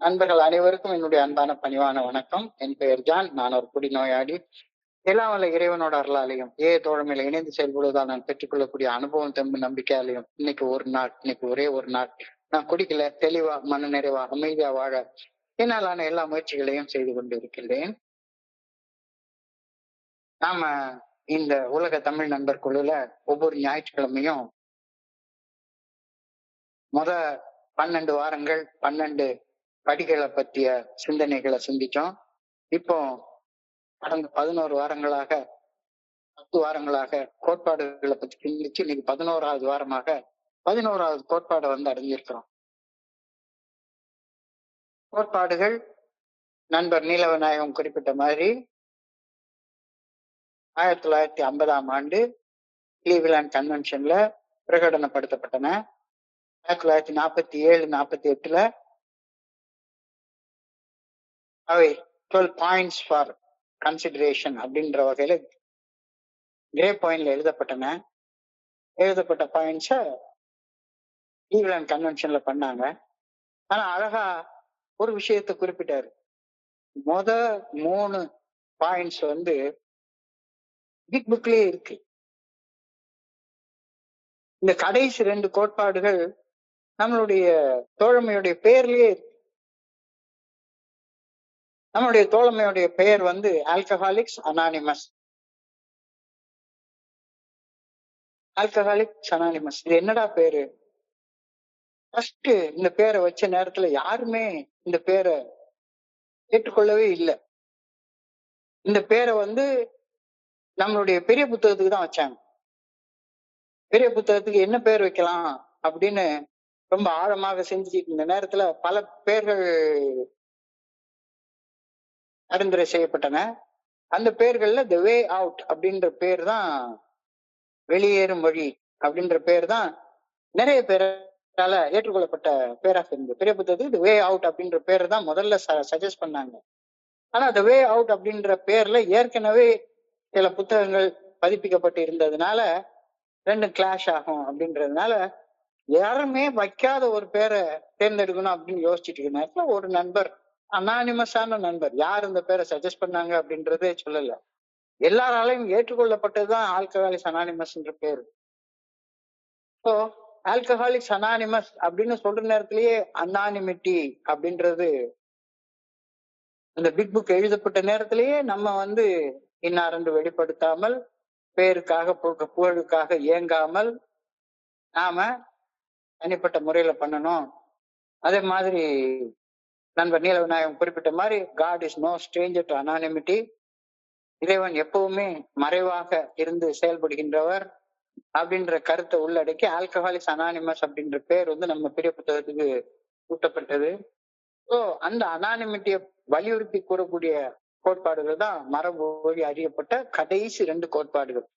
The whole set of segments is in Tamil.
நண்பர்கள் அனைவருக்கும் என்னுடைய அன்பான பணிவான வணக்கம். என் பெயர் ஜான். நான் ஒரு குடிநோயாளி. எல்லாம் வல்ல இறைவனோட அருளாலையும் தோழமையில இணைந்து செயல்படுவதால் நான் பெற்றுக்கொள்ளக்கூடிய அனுபவம் தெம்பு நம்பிக்கையாலையும் இன்னைக்கு ஒரே ஒரு நாள் நான் குடிக்கல, தெளிவா மன நிறைவா அமைதியா வாழ என்னாலான எல்லா முயற்சிகளையும் செய்து கொண்டு இருக்கின்றேன். நாம இந்த உலக தமிழ் நண்பர் குழுல ஒவ்வொரு ஞாயிற்றுக்கிழமையும் முத 12 வாரங்கள் 12 படிகளை பற்றிய சிந்தனைகளை சிந்திச்சோம். இப்போ கடந்த 11 வாரங்களாக 10 வாரங்களாக கோட்பாடுகளை பற்றி சிந்திச்சு இன்னைக்கு 11வது வாரமாக 11வது கோட்பாடை அடைஞ்சிருக்கிறோம். கோட்பாடுகள் நண்பர் நீலவநாயகம் குறிப்பிட்ட மாதிரி 1950ஆம் ஆண்டு கிளீவ்லாந்து கன்வென்ஷன்ல பிரகடனப்படுத்தப்பட்டன. 1947-48ல அவை 12 பாயிண்ட்ஸ் ஃபார் கன்சிடரேஷன் அப்படின்ற வகையில கிரே பாயிண்ட்ல எழுதப்பட்ட பாயிண்ட்ஸ கிளீவ்லாந்து கன்வென்ஷன்ல பண்ணாங்க. ஆனா அழகா ஒரு விஷயத்தை குறிப்பிட்டாரு. மொத 3 பாயிண்ட்ஸ் பிக் புக்லயே இருக்கு. இந்த கடைசி 2 கோட்பாடுகள் நம்மளுடைய தோழமையுடைய பெயர்லயே இருக்கு. நம்மளுடைய தோழமையுடைய பெயர் ஆல்கஹாலிக்ஸ் அனானிமஸ். ஆல்கஹாலிக்ஸ் அனானிமஸ் இது என்னடா பேரு? ஃபர்ஸ்ட் இந்த பேரை வச்ச நேரத்துல யாருமே இந்த பேரை ஏற்றுக்கொள்ளவே இல்லை. இந்த பேரை நம்மளுடைய பெரிய புத்தகத்துக்கு தான் வச்சாங்க. பெரிய புத்தகத்துக்கு என்ன பேர் வைக்கலாம் அப்படின்னு ரொம்ப ஆழமாக செஞ்சுட்டு இந்த நேரத்துல பல பேர்கள் பரிந்துரை செய்யப்பட்டன. அந்த பேர்கள்ல த வே அவுட் அப்படின்ற பேர் தான், வெளியேறும் வழி அப்படின்ற பேர் தான் நிறைய பேரால ஏற்றுக்கொள்ளப்பட்ட பேராக இருந்தது. பெரிய புத்தகத்துக்கு த வே அவுட் அப்படின்ற பேர் தான் முதல்ல சஜஸ்ட் பண்ணாங்க. ஆனா த வே அவுட் அப்படின்ற பேர்ல ஏற்கனவே சில புத்தகங்கள் பதிப்பிக்கப்பட்டு இருந்ததுனால 2 கிளாஷ் ஆகும் அப்படின்றதுனால யாருமே வைக்காத ஒரு பேரை தேர்ந்தெடுக்கணும் அப்படின்னு யோசிச்சுட்டு இருக்க ஒரு நண்பர், அனானிமஸான நண்பர், யார் இந்த பேரை சஜஸ்ட் பண்ணாங்க அப்படின்றதே சொல்லல, எல்லாராலையும் ஏற்றுக்கொள்ளப்பட்டதுதான் ஆல்கஹாலிக்ஸ் அனானிமஸ் என்ற பேரு. ஸோ ஆல்கஹாலிக்ஸ் அனானிமஸ் அப்படின்னு சொல்ற நேரத்திலேயே அனானிமிட்டி அப்படின்றது அந்த பிக் புக் எழுதப்பட்ட நேரத்திலேயே நம்ம இன்னாரென்று வெளிப்படுத்தாமல், பேருக்காக புகழுக்காக இயங்காமல் நாம தனிப்பட்ட முறையில பண்ணணும். அதே மாதிரி நண்பர் நீலவிநாயகம் குறிப்பிட்ட மாதிரி God is no stranger to anonymity. இறைவன் எப்பவுமே மறைவாக இருந்து செயல்படுகின்றவர் அப்படின்ற கருத்தை உள்ளடக்கி ஆல்கஹாலிக்ஸ் அனானிமஸ் அப்படின்ற பேர் நம்ம பெரிய புத்தகத்துக்கு கூட்டப்பட்டது. ஸோ அந்த அனானிமிட்டியை வலியுறுத்தி கூறக்கூடிய கோட்பாடுகள் தான் மரபு வழி அறியப்பட்ட கடைசி 2 கோட்பாடுகள்.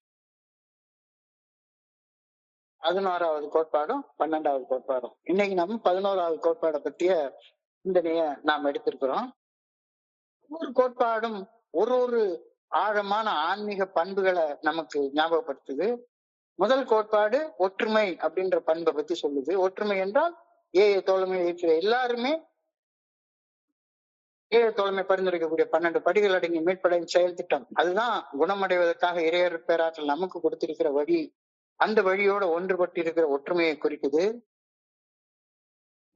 11வது கோட்பாடும் 12வது கோட்பாடும். இன்னைக்கு நம்ம 11வது கோட்பாடை பற்றிய சிந்தனைய நாம் எடுத்திருக்கிறோம். ஒவ்வொரு கோட்பாடும் ஒரு ஆழமான ஆன்மீக பண்புகளை நமக்கு ஞாபகப்படுத்துது. முதல் கோட்பாடு ஒற்றுமை அப்படின்ற பண்பை பத்தி சொல்லுது. ஒற்றுமை என்றால் தோழமையில் இருக்கிற எல்லாருமே தோழமை பரிந்துரைக்கக்கூடிய 12 படிகள் அடங்கிய மீட்படையும் செயல் திட்டம், அதுதான் குணமடைவதற்காக இறையர் பேராற்றல் நமக்கு கொடுத்திருக்கிற வழி. அந்த வழியோட ஒன்றுபட்டு இருக்கிற ஒற்றுமையை குறிக்குது.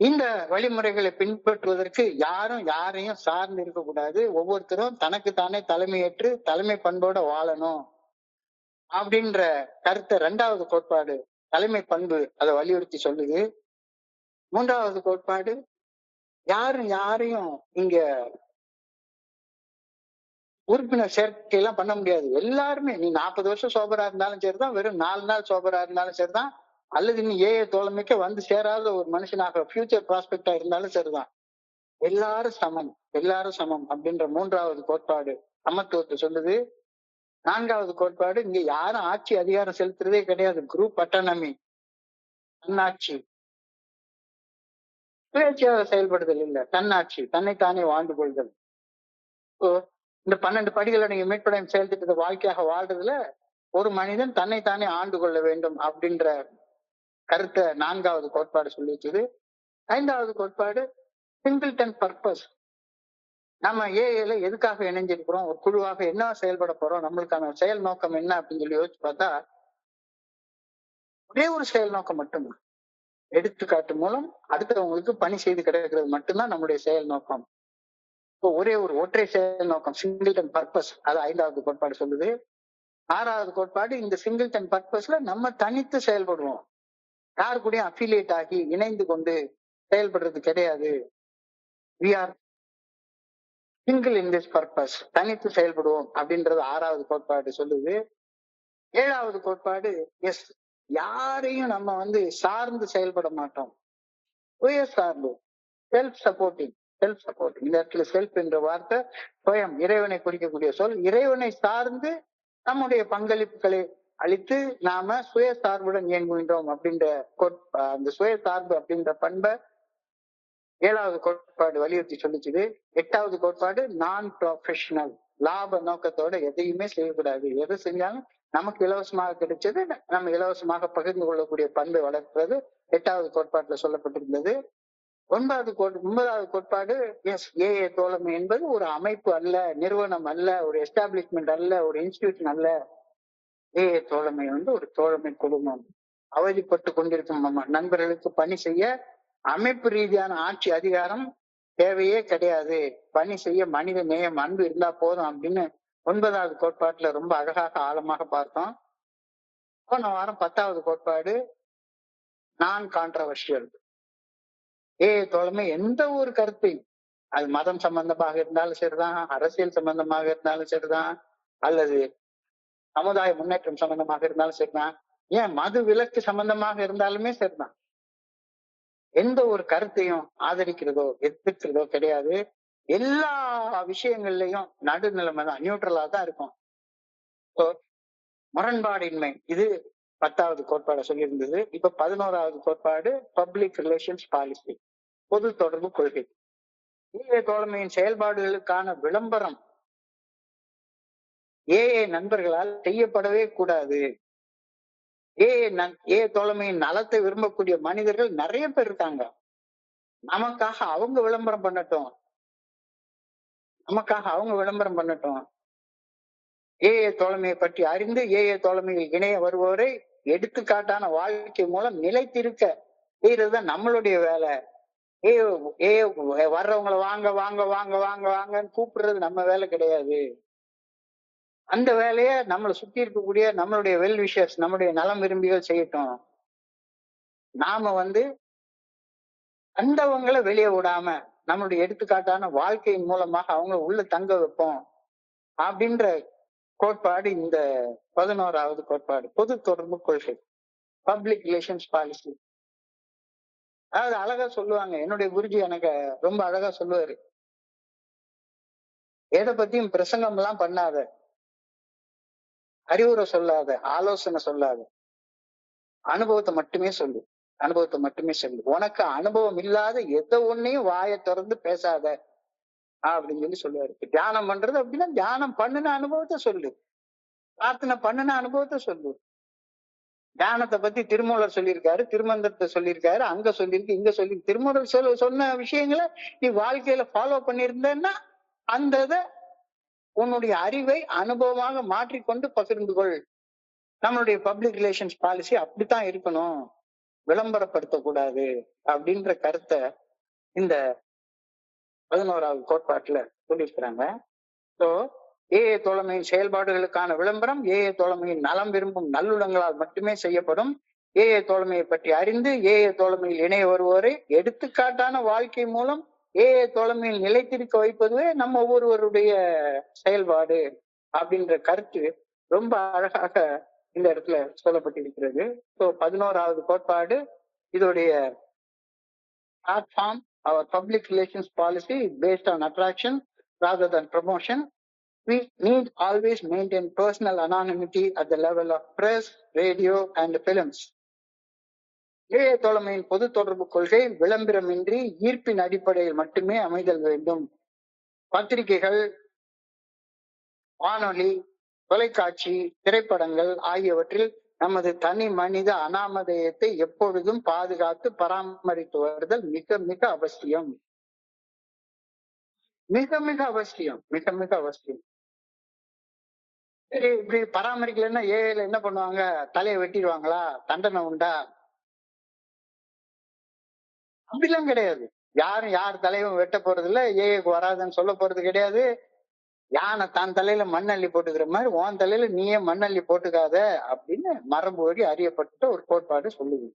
இந்த வழிமுறைகளை பின்பற்றுவதற்கு யாரும் யாரையும் சார்ந்து இருக்கக்கூடாது. ஒவ்வொருத்தரும் தனக்கு தானே தலைமையேற்று தலைமை பண்போட வாழணும் அப்படின்ற கருத்தை 2வது கோட்பாடு தலைமை பண்பு அதை வலியுறுத்தி சொல்லுது. 3வது கோட்பாடு யாரையும் இங்க உறுப்பினர் சேர்க்கை எல்லாம் பண்ண முடியாது. எல்லாருமே நீ 40 வருஷம் சோபரா இருந்தாலும் சரிதான், வெறும் 4 நாள் சோபரா இருந்தாலும் சரிதான், அல்லது நீ தோழமைக்கு சேராத ஒரு மனுஷனாக ஃபியூச்சர் ப்ராஸ்பெக்டா இருந்தாலும் சரிதான், எல்லாரும் சமம் அப்படின்ற 3வது கோட்பாடு சமத்துவத்தை சொல்லுது. 4வது கோட்பாடு இங்க யாரும் ஆட்சி அதிகாரம் செலுத்துறதே கிடையாது. குரூப் அட்டானமி, தன்னாட்சி, சுயேட்சையாக செயல்படுதல் இல்ல, தன்னாட்சி, தன்னைத்தானே வாழ்ந்து கொள்தல். இந்த 12 படிகள் அடங்கிய மீட்படையும் செயல் திட்டத்தை வாழ்க்கையாக வாழ்றதுல ஒரு மனிதன் தன்னைத்தானே ஆண்டு கொள்ள வேண்டும் அப்படின்ற கருத்தை 4வது கோட்பாடு சொல்லிச்சுது. 5வது கோட்பாடு சிங்கிள்டன் பர்பஸ். நம்ம ஏஐல எதுக்காக இணைஞ்சிருக்கிறோம், ஒரு குழுவாக என்ன செயல்பட போறோம், நம்மளுக்கான செயல் நோக்கம் என்ன அப்படின்னு சொல்லி யோசிச்சு பார்த்தா ஒரே ஒரு செயல் நோக்கம் மட்டும்தான். எடுத்துக்காட்டு மூலம் அடுத்தவங்களுக்கு பணி செய்து கிடைக்கிறது மட்டும்தான் நம்முடைய செயல் நோக்கம். இப்போ ஒரே ஒரு ஒற்றை செயல் நோக்கம், சிங்கிள்டன் பர்பஸ். அது 5வது கோட்பாடு சொல்லுது. 6வது கோட்பாடு, இந்த சிங்கிள்டன் பர்பஸ்ல நம்ம தனித்து செயல்படுவோம், யாரு கூடயும் அஃபிலியேட் ஆகி இணைந்து கொண்டு செயல்படுறது கிடையாது. We are single in this purpose, தனித்து செயல்படுவோம் அப்படின்றது 6வது கோட்பாடு சொல்லுது. 7வது கோட்பாடு, எஸ், யாரையும் நம்ம சார்ந்து செயல்பட மாட்டோம், சுய சார்பு, செல்ஃப் சப்போர்ட்டிங். செல்ஃப் சப்போர்ட்டிங், இந்த இடத்துல செல்ஃப் என்ற வார்த்தை சுயம், இறைவனை குறிக்கக்கூடிய சொல். இறைவனை சார்ந்து நம்முடைய பங்களிப்புகளை அளித்து நாம சுய சார்புடன் இயங்குகின்றோம் அப்படின்ற அந்த சுய சார்பு அப்படின்ற பண்பை 7வது கோட்பாடு வலியுறுத்தி சொல்லிச்சுது. 8வது கோட்பாடு, நான் ப்ரொஃபஷனல், லாப நோக்கத்தோட எதையுமே செய்யக்கூடாது, எது செஞ்சாலும் நமக்கு இலவசமாக கிடைச்சது நம்ம இலவசமாக பகிர்ந்து கொள்ளக்கூடிய பண்பை வளர்க்கிறது 8வது கோட்பாட்டுல சொல்லப்பட்டிருந்தது. 9வது கோட்பாடு, எஸ், ஏஏ தோழமை என்பது ஒரு அமைப்பு அல்ல, நிறுவனம் அல்ல, ஒரு எஸ்டாப்ளிஷ்மெண்ட் அல்ல, ஒரு இன்ஸ்டிடியூஷன் அல்ல. ஏஏ தோழமை ஒரு தோழமை குழுமம். அவதிப்பட்டு கொண்டிருக்கும் நம்ம நண்பர்களுக்கு பணி செய்ய அமைப்பு ரீதியான ஆட்சி அதிகாரம் தேவையே கிடையாது, பணி செய்ய மனித நேயம், அன்பு இருந்தா போதும் அப்படின்னு 9வது கோட்பாட்டுல ரொம்ப அழகாக ஆழமாக பார்த்தோம். போன வாரம் 10வது கோட்பாடு, நான் கான்ட்ரவர்ஷியல். ஏஏ தோழமை எந்த ஒரு கருத்தையும், அது மதம் சம்பந்தமாக இருந்தாலும் சரிதான், அரசியல் சம்பந்தமாக இருந்தாலும் சரிதான், அல்லது சமுதாய முன்னேற்றம் சம்பந்தமாக இருந்தாலும் சரிதான், ஏன் மது விலக்கு சம்பந்தமாக இருந்தாலுமே சரிதான், எந்த ஒரு கருத்தையும் ஆதரிக்கிறதோ எதிர்க்கிறதோ கிடையாது. எல்லா விஷயங்கள்லயும் நடுநிலைமை தான், நியூட்ரலா தான் இருக்கும். முரண்பாடின்மை, இது 10வது கோட்பாடு சொல்லியிருந்தது. இப்ப 11வது கோட்பாடு, பப்ளிக் ரிலேஷன்ஸ் பாலிசி, பொது தொடர்பு கொள்கை. ஏஏ தோழமையின் செயல்பாடுகளுக்கான விளம்பரம் ஏஏ நண்பர்களால் செய்யப்படவே கூடாது. ஏஏ தோழமையின் நலத்தை விரும்பக்கூடிய மனிதர்கள் நிறைய பேர் இருக்காங்க. நமக்காக அவங்க விளம்பரம் பண்ணட்டும், நமக்காக அவங்க விளம்பரம் பண்ணட்டும். ஏஏ தோழமையை பற்றி அறிந்து ஏஏ தோழமையில் இணைய வருவோரை எடுத்துக்காட்டான வாழ்க்கை மூலம் நிலைத்திருக்க செய்யறதுதான் நம்மளுடைய வேலை. வர்றவங்களை வாங்க வாங்க வாங்க வாங்க வாங்கன்னு கூப்பிடுறது நம்ம வேலை கிடையாது. அந்த வேலையை நம்மளை சுத்தி இருக்கக்கூடிய நம்மளுடைய வெல் விஷர்ஸ், நம்மளுடைய நலம் விரும்பிகள் செய்யட்டும். நாம கண்டவங்களை வெளியே விடாம நம்மளுடைய எடுத்துக்காட்டான வாழ்க்கையின் மூலமாக அவங்க உள்ள தங்க வைப்போம் அப்படின்ற கோட்பாடு இந்த 11வது கோட்பாடு, பொது தொடர்பு கொள்கை, பப்ளிக் ரிலேஷன்ஸ் பாலிசி. அதாவது அழகா சொல்லுவாங்க, என்னுடைய குருஜி எனக்கு ரொம்ப அழகா சொல்லுவாரு, எதை பத்தியும் பிரசங்கம் எல்லாம் பண்ணாத, அறிவுரை சொல்லாத, ஆலோசனை சொல்லாத, அனுபவத்தை மட்டுமே சொல்லு, அனுபவத்தை மட்டுமே சொல்லு. உனக்கு அனுபவம் இல்லாத எதை ஒன்னையும் வாயை திறந்து பேசாத அப்படின்னு சொல்லி சொல்லுவாரு. தியானம் பண்றது அப்படின்னா தியானம் பண்ணுன அனுபவத்தை சொல்லு, பிரார்த்தனை பண்ணுன அனுபவத்தை சொல்லு. தியானத்தை பத்தி திருமூலர் சொல்லியிருக்காரு, திருமந்திரத்தை சொல்லியிருக்காரு, அங்க சொல்லியிருக்கு, இங்க சொல்லி, திருமூலர் சொன்ன விஷயங்களை நீ வாழ்க்கையில ஃபாலோ பண்ணியிருந்தேன்னா அந்த இதை உன்னுடைய அறிவை அனுபவமாக மாற்றிக்கொண்டு பகிர்ந்து கொள். நம்மளுடைய பப்ளிக் ரிலேஷன்ஸ் பாலிசி அப்படித்தான் இருக்கணும், விளம்பரப்படுத்தக்கூடாது அப்படின்ற கருத்தை இந்த 11வது கோட்பாட்டுல சொல்லியிருக்கிறாங்க. ஸோ ஏஏ தோழமையின் செயல்பாடுகளுக்கான விளம்பரம் ஏஏ தோழமையின் நலம் விரும்பும் நல்லுள்ளங்களால் மட்டுமே செய்யப்படும். ஏஏ தோழமையை பற்றி அறிந்து ஏஏ தோழமையில் இணைய வருவோரை எடுத்துக்காட்டான வாழ்க்கை மூலம் ஏஏ தோழமையில் நிலைத்திருக்க வைப்பதுவே நம்ம ஒவ்வொருவருடைய செயல்பாடு அப்படின்ற கருத்து ரொம்ப அழகாக இந்த இடத்துல சொல்லப்பட்டிருக்கிறது. ஸோ 11வது கோட்பாடு, இதோடைய platform, our public relations policy is based on attraction rather than promotion. We need always maintain personal anonymity at the level of press, radio and films. ஏஏ தோழமையின் பொது தொடர்பு கொள்கை விளம்பரமின்றி ஈர்ப்பின் அடிப்படையில் மட்டுமே அமைதல் வேண்டும். பத்திரிகைகள், வானொலி, தொலைக்காட்சி, திரைப்படங்கள் ஆகியவற்றில் நமது தனி மனித அனாமதேயத்தை எப்பொழுதும் பாதுகாத்து பராமரித்து வருதல் மிக மிக அவசியம். மிக மிக அவசியம், மிக மிக அவசியம். சரி, இப்படி பராமரிக்கலைன்னா ஏஐல என்ன பண்ணுவாங்க? தலையை வெட்டிடுவாங்களா? தண்டனை உண்டா? அப்படிலாம் கிடையாது. யாரும் யார் தலையும் வெட்ட போறது இல்ல, ஏஐக்கு வராதுன்னு சொல்ல போறது கிடையாது. யானை தான் தலையில மண்ணள்ளி போட்டுக்கிற மாதிரி உன் தலையில நீயே மண்ணள்ளி போட்டுக்காத அப்படின்னு மரபு வழி அறியப்பட்ட ஒரு கோட்பாடு சொல்லுது.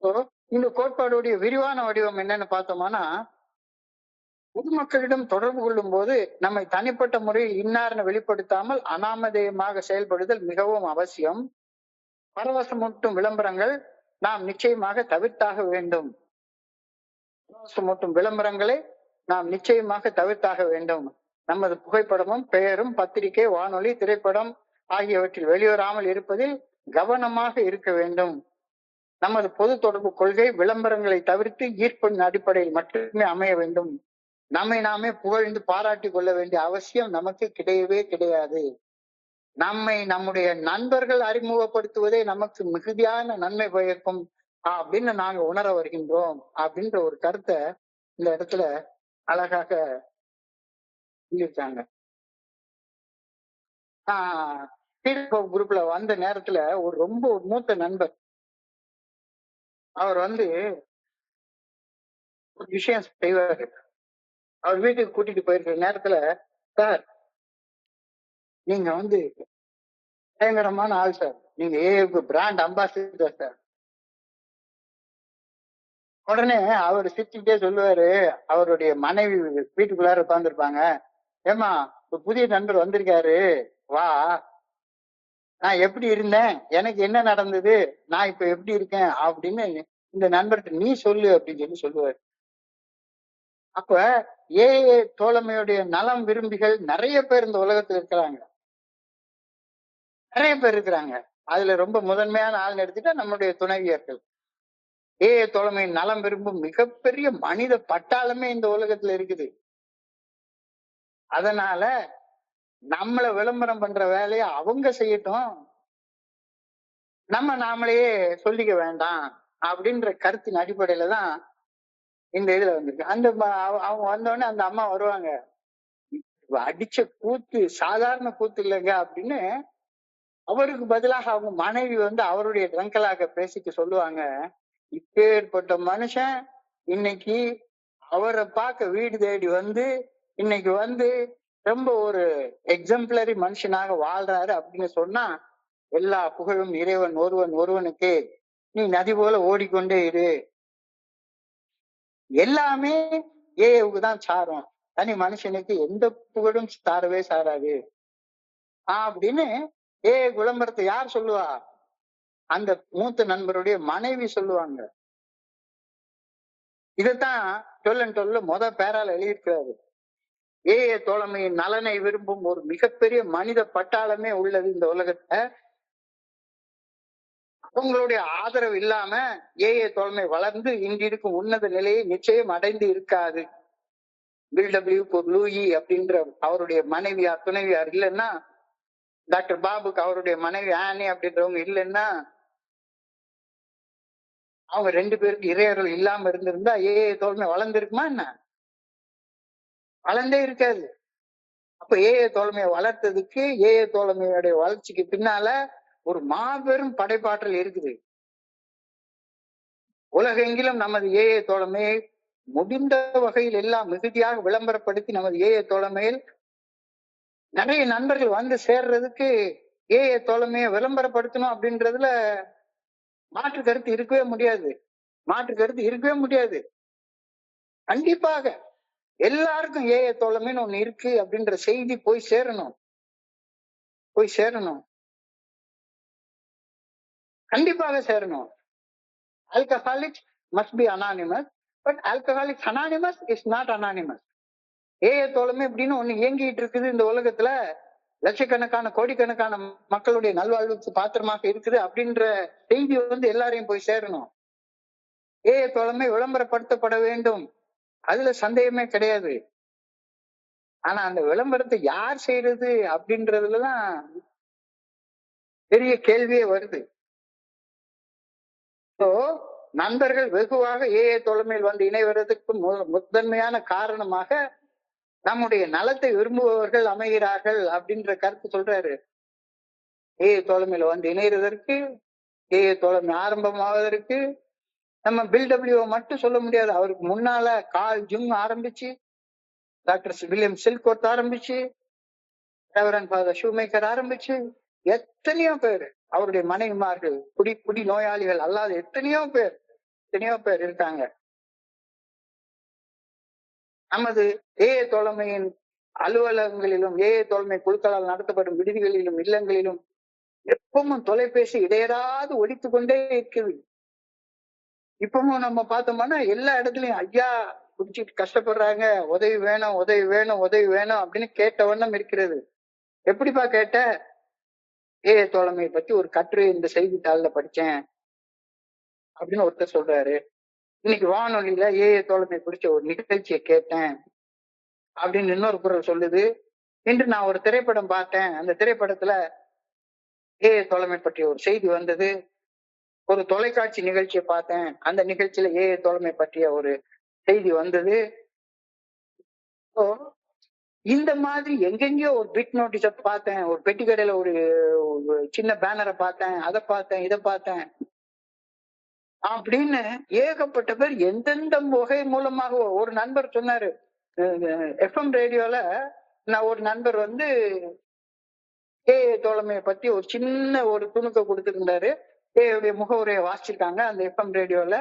So, இந்த கோட்பாடுடைய விரிவான வடிவம் என்னன்னு பார்த்தோம்னா, பொதுமக்களிடம் தொடர்பு கொள்ளும் போது நம்மை தனிப்பட்ட முறையில் இன்னார்னு வெளிப்படுத்தாமல் அனாமதேயமாக செயல்படுதல் மிகவும் அவசியம். பரவசமூட்டும் விளம்பரங்கள் நாம் நிச்சயமாக தவிர்த்தாக வேண்டும். பரவசமூட்டும் விளம்பரங்களை நாம் நிச்சயமாக தவிர்த்தாக வேண்டும். நமது புகைப்படமும் பெயரும் பத்திரிகை, வானொலி, திரைப்படம் ஆகியவற்றில் வெளிவராமல் இருப்பதில் கவனமாக இருக்க வேண்டும். நமது பொது தொடர்பு கொள்கை விளம்பரங்களை தவிர்த்து ஈர்ப்பின் அடிப்படையில் மட்டுமே அமைய வேண்டும். நம்மை நாமே புகழ்ந்து பாராட்டி கொள்ள வேண்டிய அவசியம் நமக்கு கிடையவே கிடையாது. நம்மை நம்முடைய நண்பர்கள் அறிமுகப்படுத்துவதே நமக்கு மிகுதியான நன்மை பயக்கும் அப்படின்னு நாங்க உணர வருகின்றோம் அப்படின்ற ஒரு கருத்தை இந்த இடத்துல அழகாக சொல்லியிருக்காங்க. குரூப்ல வந்த நேரத்துல ஒரு ரொம்ப மூத்த நண்பர் அவர் ஒரு விஷயம் செய்வாரு. அவர் வீட்டுக்கு கூட்டிட்டு போயிருக்கிற நேரத்துல, சார் நீங்க பயங்கரமான ஆள் சார், நீங்க ஏஐக்கு பிராண்ட் அம்பாசிடர் சார். உடனே அவர் சிரிச்சுக்கிட்டே சொல்லுவாரு, அவருடைய மனைவி வீட்டுக்குள்ளார உட்கார்ந்துருப்பாங்க, ஏமா புதிய நண்பர் வந்திருக்காரு, வா, நான் எப்படி இருந்தேன், எனக்கு என்ன நடந்தது, நான் இப்ப எப்படி இருக்கேன் அப்படின்னு இந்த நண்பர்கிட்ட நீ சொல்லு அப்படின்னு சொல்லுவாரு. அப்ப ஏஐ தோழமையுடைய நலம் விரும்பிகள் நிறைய பேர் இந்த உலகத்துல இருக்கிறாங்க, நிறைய பேர் இருக்கிறாங்க. அதுல ரொம்ப முதன்மையான ஆள் எடுத்துட்டா நம்முடைய துணைவியர்கள். ஏஐ தோழமையின் நலம் விரும்பும் மிகப்பெரிய மனித பட்டாளமே இந்த உலகத்துல இருக்குது. அதனால நம்மள விளம்பரம் பண்ற வேலையை அவங்க செய்யட்டும், நம்ம நாமளையே சொல்லிக்க வேண்டாம் அப்படின்ற கருத்தின் அடிப்படையில தான் இந்த இதுல வந்திருக்கு. அவங்க வந்தோடனே அந்த அம்மா வருவாங்க, அடிச்ச கூத்து சாதாரண கூத்து இல்லைங்க அப்படின்னு அவருக்கு பதிலாக அவங்க மனைவி அவருடைய ட்ரங்கலாக பேசிட்டு சொல்லுவாங்க, இப்பேற்பட்ட மனுஷன் இன்னைக்கு அவரை பார்க்க வீடு தேடி இன்னைக்கு ரொம்ப ஒரு எக்ஸம்பிளரி மனுஷனாக வாழ்றாரு அப்படின்னு சொன்னா, எல்லா புகழும் இறைவன் ஒருவனுக்கு, நீ நதி போல ஓடிக்கொண்டே இரு, எல்லாமே ஏவுக்கு தான் சாரும், தனி மனுஷனுக்கு எந்த புகழும் சாரவே சாராது அப்படின்னு விளம்பரத்தை யார் சொல்லுவா? அந்த மூத்த நண்பருடைய மனைவி சொல்லுவாங்க. இதைத்தான் சொல்ல முத பேரால எழுதியிருக்கிறாரு. ஏஐ தோழமையின் நலனை விரும்பும் ஒரு மிகப்பெரிய மனித பட்டாளமே உள்ளது இந்த உலகத்தை. அவங்களுடைய ஆதரவு இல்லாம ஏஐ தோழமை வளர்ந்து இன்றிருக்கும் உன்னத நிலையை நிச்சயம் அடைந்து இருக்காது. லூயி அப்படின்ற அவருடைய மனைவியார் துணைவியார் இல்லைன்னா, டாக்டர் பாபுக்கு அவருடைய மனைவி ஆனி அப்படின்றவங்க இல்லைன்னா, அவங்க ரெண்டு பேருக்கு இறையர்கள் இல்லாம இருந்திருந்தா ஏஐ தோழமை வளர்ந்துருக்குமா என்ன? வளர்ந்தே இருக்காது. அப்ப ஏஐ தோழமையை வளர்த்ததுக்கு, ஏஐ தோழமையுடைய வளர்ச்சிக்கு பின்னால ஒரு மாபெரும் படைப்பாற்றல் இருக்குது. உலகெங்கிலும் நமது ஏஐ தோழமையை முடிந்த வகையில் எல்லாம் மிகுதியாக விளம்பரப்படுத்தி நமது ஏஐ தோழமையில் நிறைய நண்பர்கள் சேர்றதுக்கு ஏஐ தோழமையை விளம்பரப்படுத்தணும் அப்படின்றதுல மாற்று கருத்து இருக்கவே முடியாது. கண்டிப்பாக எல்லாருக்கும் ஏஐ தோழமைன்னு ஒண்ணு இருக்கு அப்படின்ற செய்தி போய் சேரணும். கண்டிப்பாக சேரணும். Alcoholics must be anonymous, but Alcoholics Anonymous is not anonymous. AI தோழமை அப்படின்னு ஒண்ணு இயங்கிட்டு இருக்குது இந்த உலகத்துல, லட்சக்கணக்கான கோடிக்கணக்கான மக்களுடைய நல்வாழ்வுக்கு பாத்திரமாக இருக்குது அப்படின்ற செய்தி எல்லாரையும் போய் சேரணும். ஏஐ தோழமை விளம்பரப்படுத்தப்பட வேண்டும், அதுல சந்தேகமே கிடையாது. ஆனா அந்த விளம்பரத்தை யார் செய்யறது அப்படின்றதுலதான் பெரிய கேள்வியே வருது. ஸோ நண்பர்கள் வெகுவாக ஏஏ தோழமையில் வந்து இணைவதற்கு முதன்மையான காரணமாக நம்முடைய நலத்தை விரும்புபவர்கள் அமைகிறார்கள் அப்படின்ற கருத்து சொல்றாரு. ஏஏ தோழமையில வந்து இணைகிறதற்கு, ஏஏ தோழமை ஆரம்பமாவதற்கு நம்ம பில்டபிள்யூ மட்டும் சொல்ல முடியாது. அவருக்கு முன்னால கால் ஜுங் ஆரம்பிச்சு, டாக்டர் வில்லியம் சில்கோட் ஆரம்பிச்சு, ரெவரண்ட் ஃபாதர் ஷூமேக்கர் ஆரம்பிச்சு, எத்தனையோ பேர், அவருடைய மனைவிமார்கள், குடி நோயாளிகள் அல்லாத எத்தனையோ பேர் இருக்காங்க. நமது ஏஏ தோழமையின் அலுவலகங்களிலும், ஏஏ தோழமை குழுக்களால் நடத்தப்படும் விடுதிகளிலும், இல்லங்களிலும் எப்பவும் தொலைபேசி இடையராது ஒலித்து கொண்டே இருக்குது. இப்பவும் நம்ம பார்த்தோம்னா எல்லா இடத்துலயும் ஐயா குடிச்சிட்டு கஷ்டப்படுறாங்க, உதவி வேணும் உதவி வேணும் உதவி வேணும் அப்படின்னு கேட்ட வண்ணம் இருக்கிறது. எப்படிப்பா கேட்ட? ஏஏ தோழமையை பத்தி ஒரு கட்டுரை இந்த செய்தித்தாள்ல படிச்சேன் அப்படின்னு ஒருத்தர் சொல்றாரு. இன்னைக்கு வானொலியில ஏஏ தோழமை குறிச்ச ஒரு நிகழ்ச்சியை கேட்டேன் அப்படின்னு இன்னொரு குரல் சொல்லுது. இன்று நான் ஒரு திரைப்படம் பார்த்தேன், அந்த திரைப்படத்துல ஏஏ தோழமை பற்றிய ஒரு செய்தி வந்தது. ஒரு தொலைக்காட்சி நிகழ்ச்சியை பார்த்தேன், அந்த நிகழ்ச்சியில ஏஏ தோழமை பற்றிய ஒரு செய்தி வந்தது. இந்த மாதிரி எங்கெங்கயோ ஒரு பிட் நோட்டீஸ பார்த்தேன், ஒரு பெட்டி கடையில ஒரு சின்ன பேனரை பார்த்தேன், அதை பார்த்தேன், இதை பார்த்தேன் அப்படின்னு ஏகப்பட்ட பேர் எந்தெந்த வகை மூலமாக. ஒரு நண்பர் சொன்னாரு, எஃப்எம் ரேடியோல நான் ஒரு நண்பர் வந்து ஏஏ தோழமையை பத்தி ஒரு சின்ன ஒரு துணுக்க கொடுத்திருந்தாரு. ஏடைய முகவுரையை வாசிச்சிருக்காங்க அந்த எஃப்எம் ரேடியோல.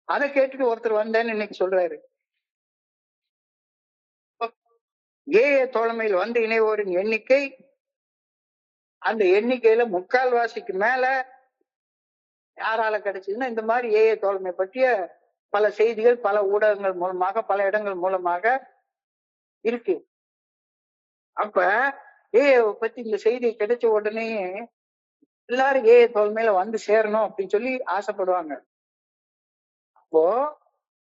அதை கேட்டுட்டு ஒருத்தர் வந்தேன்னு இன்னைக்கு சொல்றாரு. ஏஏ தோழமையில் வந்து இணைவோரின் எண்ணிக்கை, அந்த எண்ணிக்கையில 3/4 மேல யாரால கிடைச்சதுன்னா இந்த மாதிரி ஏஏ தோழமை பற்றிய பல செய்திகள் பல ஊடகங்கள் மூலமாக, பல இடங்கள் மூலமாக இருக்கு. அப்ப ஏஏ பத்தி இந்த செய்தி கிடைச்ச உடனே எல்லாரும் ஏஏ தோழமையில வந்து சேரணும் அப்படின்னு சொல்லி ஆசைப்படுவாங்க. அப்போ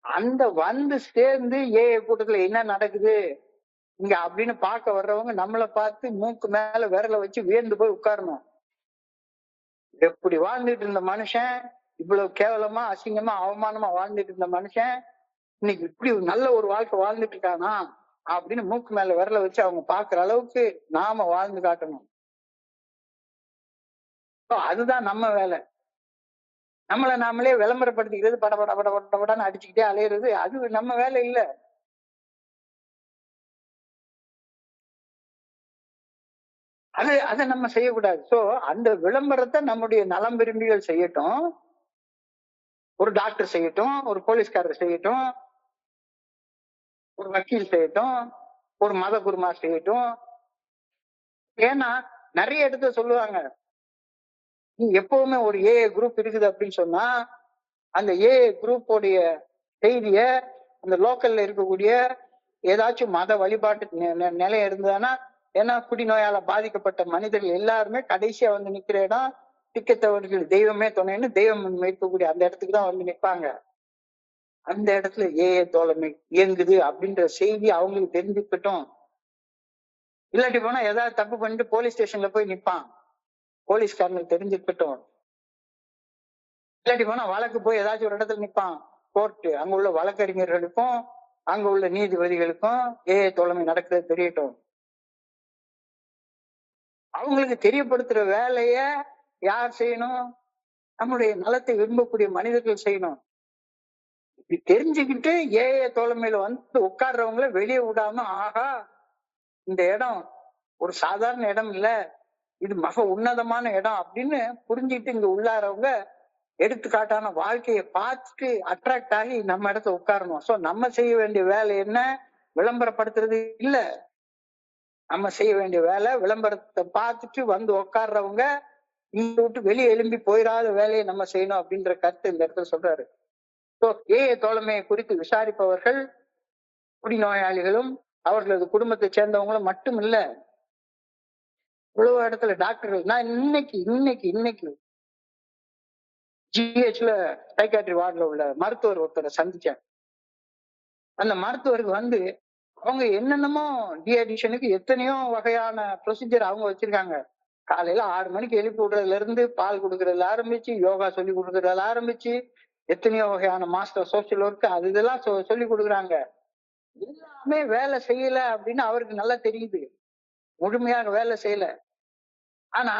அந்த வந்து சேர்ந்து ஏஏ கூட்டத்துல என்ன நடக்குது இங்க அப்படின்னு பார்க்க வர்றவங்க நம்மளை பார்த்து மூக்கு மேல விரல வச்சு வியந்து போய் உட்காரணும். எப்படி வாழ்ந்துட்டு இருந்த மனுஷன், இவ்வளவு கேவலமா அசிங்கமா அவமானமா வாழ்ந்துட்டு இருந்த மனுஷன் இன்னைக்கு இப்படி நல்ல ஒரு வாழ்க்கை வாழ்ந்துட்டு இருக்கானா அப்படின்னு மூக்கு மேல விரல வச்சு அவங்க பாக்குற அளவுக்கு நாம வாழ்ந்து காட்டணும். அதுதான் நம்ம வேலை. நம்மளை நாமளே விளம்பரப்படுத்திக்கிறது, படன்னு அடிச்சுக்கிட்டே அலையிறது, அது நம்ம வேலை இல்ல. அதை நம்ம செய்யக்கூடாது. சோ அந்த விளம்பரத்தை நம்முடைய நலம் விரும்பிகள் செய்யட்டும், ஒரு டாக்டர் செய்யட்டும், ஒரு போலீஸ்காரர் செய்யட்டும், ஒரு வக்கீல் செய்யட்டும், ஒரு மத குருமா செய்யட்டும். ஏன்னா நிறைய இடத்துல சொல்லுவாங்க, எப்பவுமே ஒரு ஏஏ குரூப் இருக்குது அப்படின்னு சொன்னா அந்த ஏஏ குரூப்போடைய செய்திய அந்த லோக்கல்ல இருக்கக்கூடிய ஏதாச்சும் மத வழிபாட்டு நிலையம் இருந்ததுன்னா, ஏன்னா குடிநோயால பாதிக்கப்பட்ட மனிதர்கள் எல்லாருமே கடைசியா வந்து நிக்கிற இடம் திக்கத்தவர்கள் தெய்வமே துணைன்னு தெய்வம் இருக்கக்கூடிய அந்த இடத்துக்கு தான் வந்து நிற்பாங்க. அந்த இடத்துல ஏஏ தோழமை இயங்குது அப்படின்ற செய்தி அவங்களுக்கு தெரிஞ்சுக்கட்டும். இல்லாட்டி போனா ஏதாவது தப்பு பண்ணிட்டு போலீஸ் ஸ்டேஷன்ல போய் நிப்பான், போலீஸ்காரங்களுக்கு தெரிஞ்சுக்கட்டும். இல்லாட்டி போனா வழக்கு போய் ஏதாச்சும் ஒரு இடத்துல நிப்பான், கோர்ட்டு. அங்க உள்ள வழக்கறிஞர்களுக்கும் அங்க உள்ள நீதிபதிகளுக்கும் ஏஏ தோழமை நடக்கிறது தெரியட்டும். அவங்களுக்கு தெரியப்படுத்துற வேலைய யார் செய்யணும்? நம்முடைய நலத்தை விரும்பக்கூடிய மனிதர்கள் செய்யணும். இப்படி தெரிஞ்சுக்கிட்டு ஏஏ தோழமையில வந்து உட்கார்றவங்கள வெளியே விடாம, ஆகா இந்த இடம் ஒரு சாதாரண இடம் இல்ல, இது மக உன்னதமான இடம் அப்படின்னு புரிஞ்சுக்கிட்டு இங்க உள்ளாரவங்க எடுத்துக்காட்டான வாழ்க்கையை பார்த்துட்டு அட்ராக்ட் ஆகி நம்ம இடத்துல உட்காரணும். சோ நம்ம செய்ய வேண்டிய வேலை என்ன? விளம்பரப்படுத்துறது இல்ல. நம்ம செய்ய வேண்டிய வேலை விளம்பரத்தை பார்த்துட்டு வந்து உட்கார்றவங்க இங்க விட்டு வெளியே எழும்பி போயிடாத வேலையை நம்ம செய்யணும் அப்படின்ற கருத்து இந்த இடத்துல சொல்றாரு. ஏஏ தோழமையை குறித்து விசாரிப்பவர்கள் குடிநோயாளிகளும் அவர்களது குடும்பத்தை சேர்ந்தவங்களும் மட்டும் இல்ல, இவ்வளவு இடத்துல டாக்டர்கள். நான் இன்னைக்கு ஜிஹெச்ல சைக்காட்ரி வார்டுல உள்ள மருத்துவர் ஒருத்தரை சந்திச்சேன். அந்த மருத்துவருக்கு வந்து அவங்க என்னென்னமோ டீஹைட்ரேஷனுக்கு எத்தனையோ வகையான ப்ரொசீஜர் அவங்க வச்சிருக்காங்க. காலையில 6 மணிக்கு எழுப்பி விடுறதுல இருந்து பால் கொடுக்கறதுல ஆரம்பிச்சு, யோகா சொல்லி கொடுக்கறதுல ஆரம்பிச்சு, எத்தனையோ வகையான மாஸ்டர் சோசியல் ஒர்க் அது இதெல்லாம் சொல்லி கொடுக்குறாங்க. எல்லாமே வேலை செய்யல அப்படின்னு அவருக்கு நல்லா தெரியுது. முழுமையாக வேலை செய்யல. ஆனா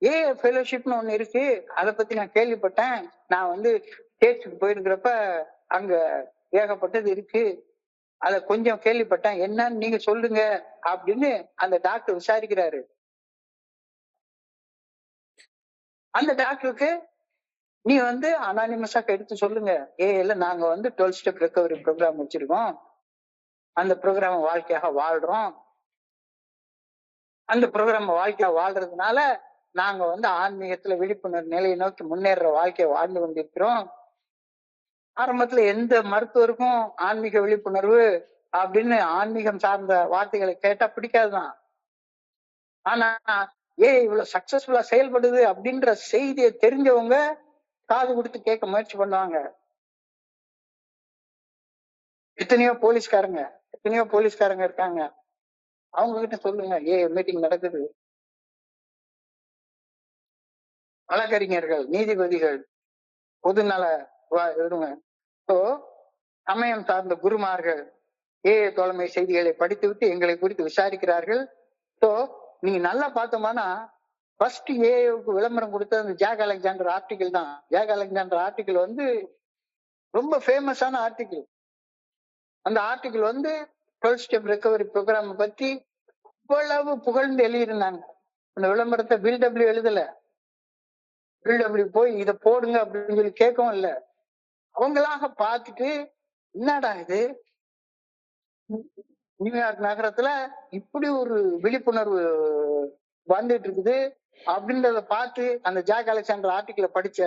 ஏஏ ஃபெலோஷிப்னு ஒண்ணு இருக்கு. அதை பத்தி நான் கேள்விப்பட்டேன். நான் வந்து ஸ்டேட்ஸ்க்கு போயிருக்கிறப்ப அங்க ஏகப்பட்டது இருக்கு. அத கொஞ்சம் கேள்விப்பட்டேன். என்னன்னு நீங்க சொல்லுங்க அப்படின்னு அந்த டாக்டர் விசாரிக்கிறாரு. அந்த டாக்டருக்கு நீ வந்து அனானிமஸா எடுத்து சொல்லுங்க. ஏல நாங்க வந்து 12 ஸ்டெப் ரெக்கவரி ப்ரோக்ராம் வச்சிருக்கோம். அந்த ப்ரோக்ராம் வாழ்க்கையாக வாழ்றோம். அந்த ப்ரோக்ராம் வாழ்க்கையா வாழ்றதுனால நாங்க வந்து ஆன்மீகத்துல விழிப்புணர்வு நிலையை நோக்கி முன்னேற வாழ்க்கையை வாழ்ந்து கொண்டிருக்கிறோம். ஆரம்பத்துல எந்த மருத்துவருக்கும் ஆன்மீக விழிப்புணர்வு அப்படின்னு ஆன்மீகம் சார்ந்த வார்த்தைகளை கேட்டா பிடிக்காதுதான். ஆனா இவ்வளவு சக்சஸ்ஃபுல்லா செயல்படுது அப்படின்ற செய்தியை தெரிஞ்சவங்க காது கொடுத்து கேட்க முயற்சி பண்ணுவாங்க. எத்தனையோ போலீஸ்காரங்க இருக்காங்க. அவங்க கிட்ட சொல்லுங்க, மீட்டிங் நடக்குது. வழக்கறிஞர்கள், நீதிபதிகள், பொதுநல சமயம் சார்ந்த குருமார்கள் தோழமை செய்திகளை படித்துவிட்டு எங்களை குறித்து விசாரிக்கிறார்கள். சோ நீங்க நல்லா பார்த்தோம்னா ஃபர்ஸ்ட் ஏஐக்கு விளம்பரம் கொடுத்த அந்த ஜாக் அலெக்சாண்டர் ஆர்டிகிள் தான். ஜாக் அலெக்சாண்டர் ஆர்டிகிள் வந்து ரொம்ப ஃபேமஸான ஆர்டிகிள். அந்த ஆர்டிகிள் வந்து 12 ஸ்டெப் ரெக்கவரி ப்ரோக்ராம் பத்தி இவ்வளவு புகழ்ந்து எழுதியிருந்தாங்க. அந்த விளம்பரத்தை பில்டபிள்யூ எழுதல. பில்டபிள்யூ போய் இதை போடுங்க அப்படின்னு சொல்லி கேட்கவும் இல்லை. அவங்களாக பார்த்துட்டு என்னடா இது, நியூயார்க் நகரத்துல இப்படி ஒரு விழிப்புணர்வு வந்துட்டு இருக்குது அப்படின்றத பார்த்து அந்த ஜாக் அலெக்சாண்டர் ஆர்டிகிள படிச்ச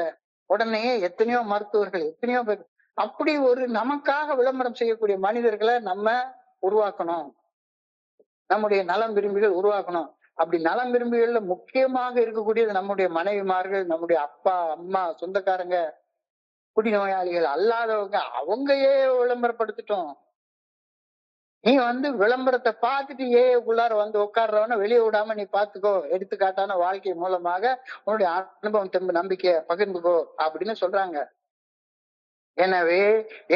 உடனே எத்தனையோ மருத்துவர்கள், எத்தனையோ பேர் அப்படி ஒரு நமக்காக விளம்பரம் செய்யக்கூடிய மனிதர்களை நம்ம உருவாக்கணும். நம்முடைய நலம் விரும்பிகள் உருவாக்கணும். அப்படி நலம் விரும்பிகள்ல முக்கியமாக இருக்கக்கூடியது நம்முடைய மனைவிமார்கள், நம்முடைய அப்பா அம்மா, சொந்தக்காரங்க, குடிநோயாளிகள் அல்லாதவங்க. அவங்கயே விளம்பரப்படுத்திட்டோம். நீ வந்து விளம்பரத்தை பார்த்துட்டு உள்ளார வந்து உட்கார்றவன வெளியே விடாம நீ பாத்துக்கோ. எடுத்துக்காட்டான வாழ்க்கை மூலமாக உன்னுடைய அனுபவம் தெம்பு நம்பிக்கைய பகிர்ந்துக்கோ அப்படின்னு சொல்றாங்க. எனவே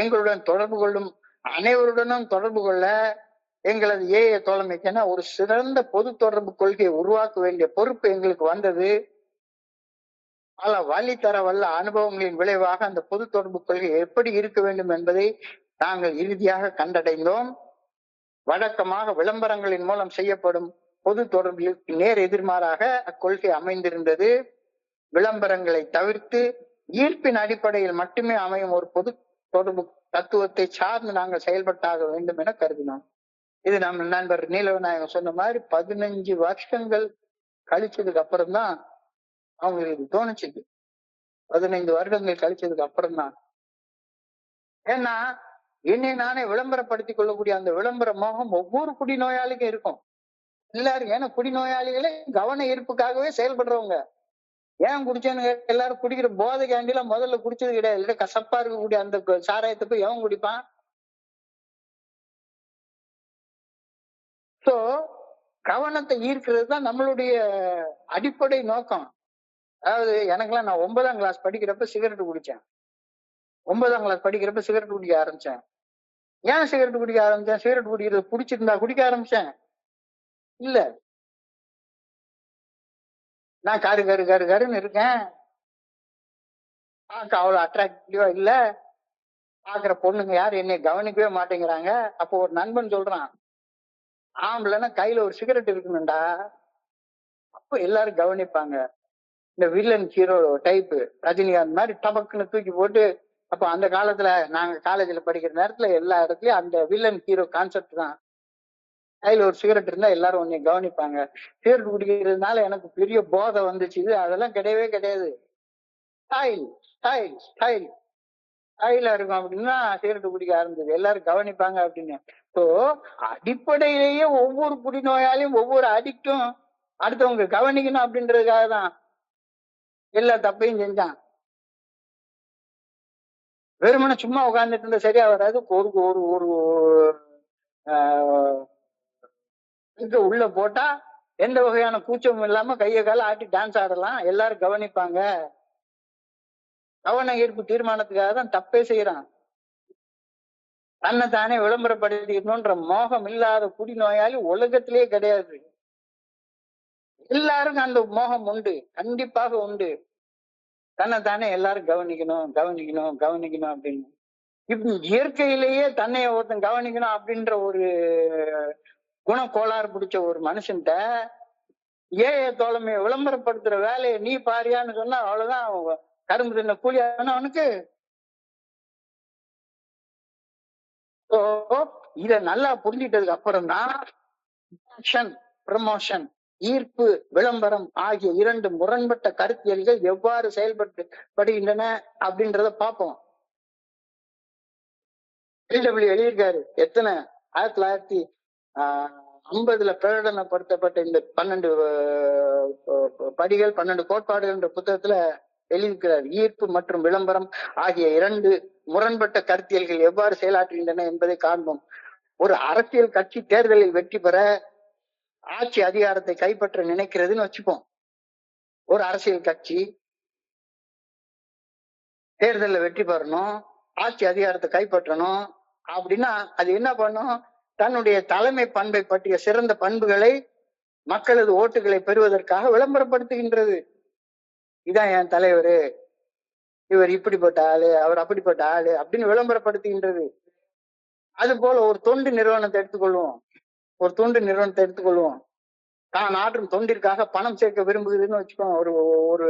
எங்களுடன் தொடர்பு கொள்ளும் அனைவருடனும் தொடர்பு கொள்ள எங்களது தோழமைக்கென ஒரு சிறந்த பொது தொடர்பு கொள்கையை உருவாக்க வேண்டிய பொறுப்பு எங்களுக்கு வந்தது. பல வழி தர வல்ல அனுபவங்களின் விளைவாக அந்த பொது தொடர்பு கொள்கை எப்படி இருக்க வேண்டும் என்பதை நாங்கள் இறுதியாக கண்டடைந்தோம். வழக்கமாக விளம்பரங்களின் மூலம் செய்யப்படும் பொது தொடர்புகளுக்கு நேர் எதிர்மாறாக அக்கொள்கை அமைந்திருந்தது. விளம்பரங்களை தவிர்த்து ஈர்ப்பின் அடிப்படையில் மட்டுமே அமையும் ஒரு பொது தொடர்பு தத்துவத்தை சார்ந்து நாங்கள் செயல்பட்டாக வேண்டும் என கருதினோம். இது நம்ம நண்பர் நீலவநாயகம் சொன்ன மாதிரி 15 வருஷங்கள் கழிச்சதுக்கு அப்புறம் தான் அவங்களுக்கு தோணுச்சுது. 15 வருடங்கள் கழிச்சதுக்கு அப்புறம் தான். ஏன்னா என்னை நானே விளம்பரப்படுத்திக் கொள்ளக்கூடிய அந்த விளம்பர மோகம் ஒவ்வொரு குடிநோயாளிக்கும் இருக்கும். எல்லாரும், ஏன்னா குடிநோயாளிகளே கவன ஈர்ப்புக்காகவே செயல்படுறவங்க. ஏன் குடிச்சேன்னு எல்லாரும் குடிக்கிற போதைக்காண்டிலாம் முதல்ல குடிச்சது கிடையாது. இல்ல கசப்பா இருக்கக்கூடிய அந்த சாராயத்தை போய் எவன் குடிப்பான்? சோ கவனத்தை ஈர்க்கிறது தான் நம்மளுடைய அடிப்படை நோக்கம். அதாவது எனக்கெல்லாம் நான் 9ஆம் கிளாஸ் படிக்கிறப்ப சிகரெட் குடிச்சேன். 9ஆம் கிளாஸ் படிக்கிறப்ப சிகரெட் குடிக்க ஆரம்பிச்சேன். ஏன் சிகரெட் குடிக்க ஆரம்பிச்சேன்? சிகரெட் குடிக்கிறது பிடிச்சிருந்தா குடிக்க ஆரம்பிச்சேன்? இல்ல, நான் கருன்னு இருக்கேன், பார்க்க அவ்வளவு அட்ராக்டிவா இல்ல, பாக்குற பொண்ணுங்க யாரும் என்னை கவனிக்கவே மாட்டேங்கிறாங்க. அப்போ ஒரு நண்பன் சொல்றான், ஆம்பளைன்னா கையில ஒரு சிகரெட் இருக்கணும்டா, அப்போ எல்லாரும் கவனிப்பாங்க. இந்த வில்லன் ஹீரோ டைப் ரஜினிகாந்த் மாதிரி டபக்குன்னு தூக்கி போட்டு, அப்ப அந்த காலத்துல நாங்க காலேஜ்ல படிக்கிற நேரத்துல எல்லா இடத்துலயும் அந்த வில்லன் ஹீரோ கான்செப்ட் தான். கையில ஒரு சிகரெட் இருந்தா எல்லாரும் உன்னை கவனிப்பாங்க. சிகரெட் குடிக்கிறதுனால எனக்கு பெரிய போதை வந்துச்சு, அதெல்லாம் கிடையவே கிடையாது. ஸ்டைல் ஸ்டைல் ஸ்டைல் ஸ்டைலா இருக்கும் அப்படின்னா சிகரெட் குடிக்க ஆரம்பிச்சது, எல்லாரும் கவனிப்பாங்க அப்படின்னு. ஸோ அடிப்படையிலேயே ஒவ்வொரு குடிநோயாளியும் ஒவ்வொரு அடிக்டும் அடுத்தவங்க கவனிக்கணும் அப்படின்றதுக்காக தான் எல்லா தப்பையும் செஞ்சான். வெறுமனை சும்மா உட்கார்ந்துட்டு இருந்தா சரியா வராது. ஒரு ஒரு ஒரு உள்ள போட்டா எந்த வகையான கூச்சமும் இல்லாம கையை கால ஆட்டி டான்ஸ் ஆடலாம், எல்லாரும் கவனிப்பாங்க. கவன ஈர்ப்பு தீர்மானத்துக்காக தான் தப்பே செய்யறான். தன்னைத்தானே விளம்பரப்படுத்திக்கணும்ன்ற மோகம் இல்லாத குடிநோயாளி உலகத்திலேயே கிடையாது. எல்லாருக்கும் அந்த மோகம் உண்டு, கண்டிப்பாக உண்டு. தன்னைத்தானே எல்லாரும் கவனிக்கணும் கவனிக்கணும் கவனிக்கணும் அப்படின்னு. இப்ப இயற்கையிலேயே தன்னை ஒருத்தன் கவனிக்கணும் அப்படின்ற ஒரு குணக்கோளாறு பிடிச்ச ஒரு மனுஷன்ட்ட தோழமையை விளம்பரப்படுத்துற வேலையை நீ பாரியான்னு சொன்னா அவ்வளவுதான். கரும்பு தின்ன கூலியான அவனுக்கு. இத நல்லா புரிஞ்சிட்டதுக்கு அப்புறம் தான் ப்ரமோஷன், ஈர்ப்பு, விளம்பரம் ஆகிய இரண்டு முரண்பட்ட கருத்தியல்கள் எவ்வாறு செயல்படுகின்றன அப்படின்றத பார்ப்போம். எழுதியிருக்காரு. எத்தனை 1950 பிரகடனப்படுத்தப்பட்ட இந்த 12 படிகள் 12 கோட்பாடுகள் என்ற புத்தகத்துல எழுதியிருக்கிறார். ஈர்ப்பு மற்றும் விளம்பரம் ஆகிய இரண்டு முரண்பட்ட கருத்தியல்கள் எவ்வாறு செயலாற்றுகின்றன என்பதை காண்போம். ஒரு அரசியல் கட்சி தேர்தலில் வெற்றி பெற ஆட்சி அதிகாரத்தை கைப்பற்ற நினைக்கிறதுன்னு வச்சுப்போம். ஒரு அரசியல் கட்சி தேர்தலில் வெற்றி பெறணும், ஆட்சி அதிகாரத்தை கைப்பற்றணும் அப்படின்னா அது என்ன பண்ணும்? தன்னுடைய தலைமை பண்பை பற்றிய சிறந்த பண்புகளை மக்களது ஓட்டுகளை பெறுவதற்காக விளம்பரப்படுத்துகின்றது. இதான் என் தலைவர், இவர் இப்படிப்பட்ட ஆளு, அவர் அப்படிப்பட்ட ஆளு அப்படின்னு விளம்பரப்படுத்துகின்றது. அது போல ஒரு தொண்டு நிறுவனத்தை எடுத்துக்கொள்வோம். தான் ஆற்றும் தொண்டிற்காக பணம் சேர்க்க விரும்புகிறதுன்னு வச்சுக்கோம். ஒரு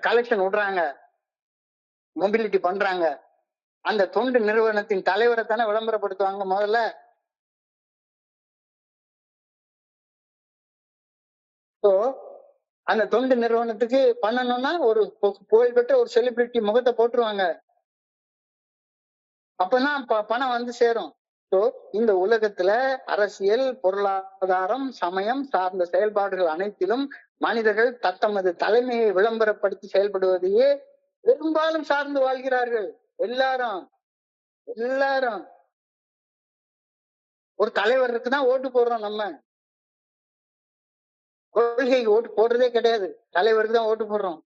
கலெக்ஷன் விடுறாங்க, மொபிலிட்டி பண்றாங்க. அந்த தொண்டு நிறுவனத்தின் தலைவரை தானே விளம்பரப்படுத்துவாங்க முதல்ல. அந்த தொண்டு நிறுவனத்துக்கு பண்ணணும்னா ஒரு புகழ்பெற்ற ஒரு செலிபிரிட்டி முகத்தை போட்டுருவாங்க. அப்பதான் பணம் வந்து சேரும். இந்த உலகத்துல அரசியல், பொருளாதாரம், சமயம் சார்ந்த செயல்பாடுகள் அனைத்திலும் மனிதர்கள் தத்தமது தலைமையை விளம்பரப்படுத்தி செயல்படுவதையே பெரும்பாலும் சார்ந்து வாழ்கிறார்கள். எல்லாரும் ஒரு தலைவருக்கு தான் ஓட்டு போடுறோம். நம்ம கொள்கைக்கு ஓட்டு போடுறதே கிடையாது, தலைவருக்கு தான் ஓட்டு போடுறோம்.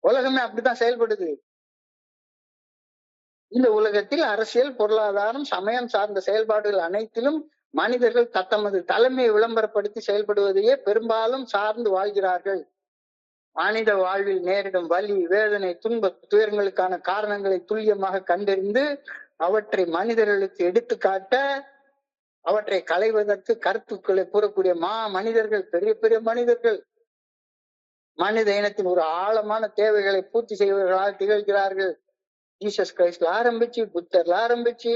உலகமே அப்படித்தான் செயல்படுது. இந்த உலகத்தில் அரசியல், பொருளாதாரம், சமயம் சார்ந்த செயல்பாடுகள் அனைத்திலும் மனிதர்கள் தத்தமது தலைமையை விளம்பரப்படுத்தி செயல்படுவதையே பெரும்பாலும் சார்ந்து வாழ்கிறார்கள். மனித வாழ்வில் நேரிடும் வலி, வேதனை, துன்ப துயரங்களுக்கான காரணங்களை துல்லியமாக கண்டறிந்து அவற்றை மனிதர்களுக்கு எடுத்துக்காட்ட, அவற்றை களைவதற்கு கருத்துக்களை கூறக்கூடிய மனிதர்கள், பெரிய பெரிய மனிதர்கள் மனித இனத்தின் ஒரு ஆழமான தேவைகளை பூர்த்தி செய்வர்களாக திகழ்கிறார்கள். ஜீசஸ் கிரைஸ்ட்ல ஆரம்பிச்சு, புத்தர்ல ஆரம்பிச்சு,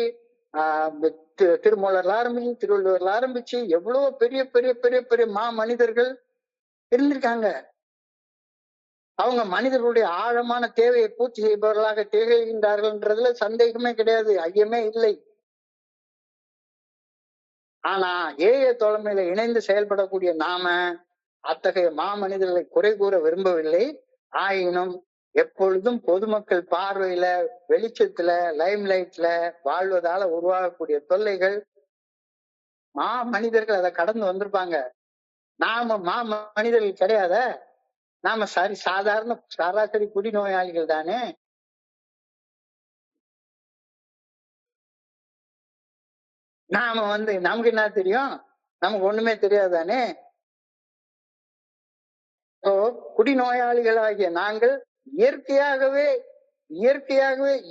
திருமூலர்ல ஆரம்பிச்சு, திருவள்ளுவர்ல ஆரம்பிச்சு எவ்வளவு பெரிய பெரிய பெரிய பெரிய மனிதர்கள் இருந்திருக்காங்க. அவங்க மனிதர்களுடைய ஆழமான தேவையை பூர்த்தி செய்பவர்களாக திகழ்கின்றார்கள்ன்றதுல சந்தேகமே கிடையாது, ஐயமே இல்லை. ஆனா தோழமையில இணைந்து செயல்படக்கூடிய நாம அத்தகைய மாமனிதர்களை குறை கூற விரும்பவில்லை. ஆயினும் எப்பொழுதும் பொதுமக்கள் பார்வையில, வெளிச்சத்துல, லைம் லைட்ல வாழ்வதால உருவாகக்கூடிய தொல்லைகள் மனிதர்கள் அதை கடந்து வந்திருப்பாங்க. நாம மனிதர்கள் கிடையாத, நாம சாதாரண சராசரி குடிநோயாளிகள் தானே. நாம நமக்கு என்ன தெரியும்? நமக்கு ஒண்ணுமே தெரியாதானே. குடிநோயாளிகளாகிய நாங்கள் இயற்கையாகவே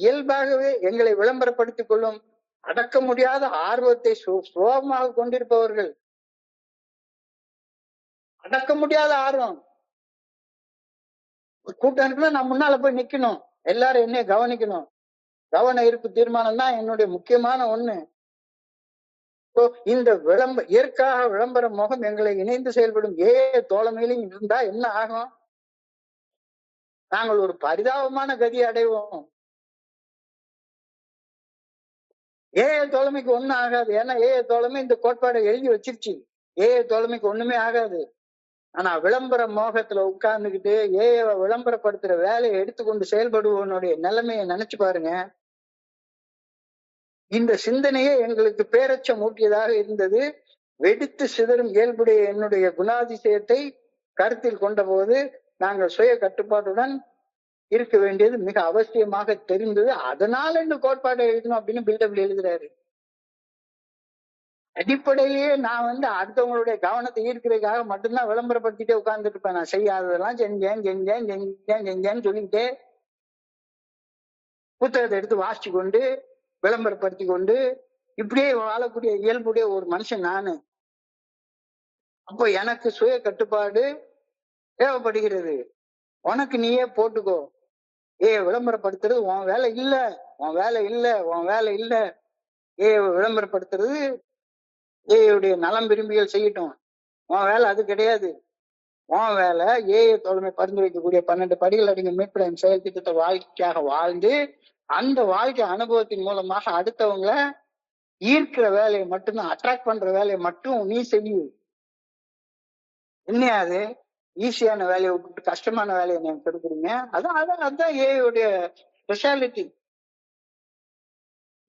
இயல்பாகவே எங்களை விளம்பரப்படுத்திக் கொள்ளும் அடக்க முடியாத ஆர்வத்தை சுலபமாக கொண்டிருப்பவர்கள். அடக்க முடியாத ஆர்வம். கூட்டம் இருக்குன்னா நான் முன்னால போய் நிக்கணும், எல்லாரும் என்னைய கவனிக்கணும். கவன ஈர்ப்பு தீர்மானம் தான் என்னுடைய முக்கியமான ஒண்ணு. இந்த இயற்கையாக விளம்பர முகம் எங்களை இணைந்து செயல்படும் தோழமையிலும் இருந்தா என்ன ஆகும்? நாங்கள் ஒரு பரிதாபமான கதி அடைவோம். தோழமைக்கு ஒண்ணும் ஆகாது. ஏன்னா தோழமை இந்த கோட்பாடை எழுதி வச்சிருச்சு. தோழமைக்கு ஒண்ணுமே ஆகாது. ஆனா விளம்பர மோகத்துல உட்கார்ந்துகிட்டு விளம்பரப்படுத்துற வேலையை எடுத்துக்கொண்டு செயல்படுவனுடைய நிலைமையை நினைச்சு பாருங்க. இந்த சிந்தனையே எங்களுக்கு பேரச்சம் ஊட்டியதாக இருந்தது. வெடித்து சிதறும் இயல்புடைய என்னுடைய குணாதிசயத்தை கருத்தில் கொண்ட போது நாங்கள் சுய கட்டுப்பாட்டுடன் இருக்க வேண்டியது மிக அவசியமாக தெரிந்தது. அதனால இந்த கோட்பாடை எழுதணும் அப்படின்னு பில்டபிள் எழுதுறாரு. அடிப்படையிலேயே நான் அடுத்தவங்களுடைய கவனத்தை ஈர்க்கிறதுக்காக மட்டும்தான் விளம்பரப்படுத்திட்டே உட்கார்ந்துட்டு இருப்பேன். நான் செய்யாததெல்லாம் செஞ்சேன்னு சொல்லிக்கிட்டே புத்தகத்தை எடுத்து வாசிச்சு கொண்டு விளம்பரப்படுத்தி கொண்டு இப்படியே வாழக்கூடிய இயல்புடைய ஒரு மனுஷன் நானு. அப்போ எனக்கு சுய கட்டுப்பாடு தேவைப்படுகிறது. உனக்கு நீயே போட்டுக்கோ. விளம்பரப்படுத்துறது உன் வேலை இல்ல, உன் வேலை இல்ல, உன் வேலை இல்ல. விளம்பரப்படுத்துறது ஏயுடைய நலம் விரும்பிகள் செய்யட்டும். உன் வேலை அது கிடையாது. உன் வேலை தோழமை பரிந்துரைக்கக்கூடிய 12 படிகள் அடங்கிய மீட்புடன் செயல் திட்டத்தை வாழ்க்கையாக வாழ்ந்து அந்த வாழ்க்கை அனுபவத்தின் மூலமாக அடுத்தவங்களை ஈர்க்கிற வேலையை மட்டும்தான், அட்ராக்ட் பண்ற வேலையை மட்டும் நீ செய்யு. என்ன அது ஈஸியான வேலையை விட்டுட்டு கஷ்டமான வேலையை நீங்க கொடுக்குறீங்க. அதுதான் ஏயுடைய ஸ்பெஷாலிட்டி.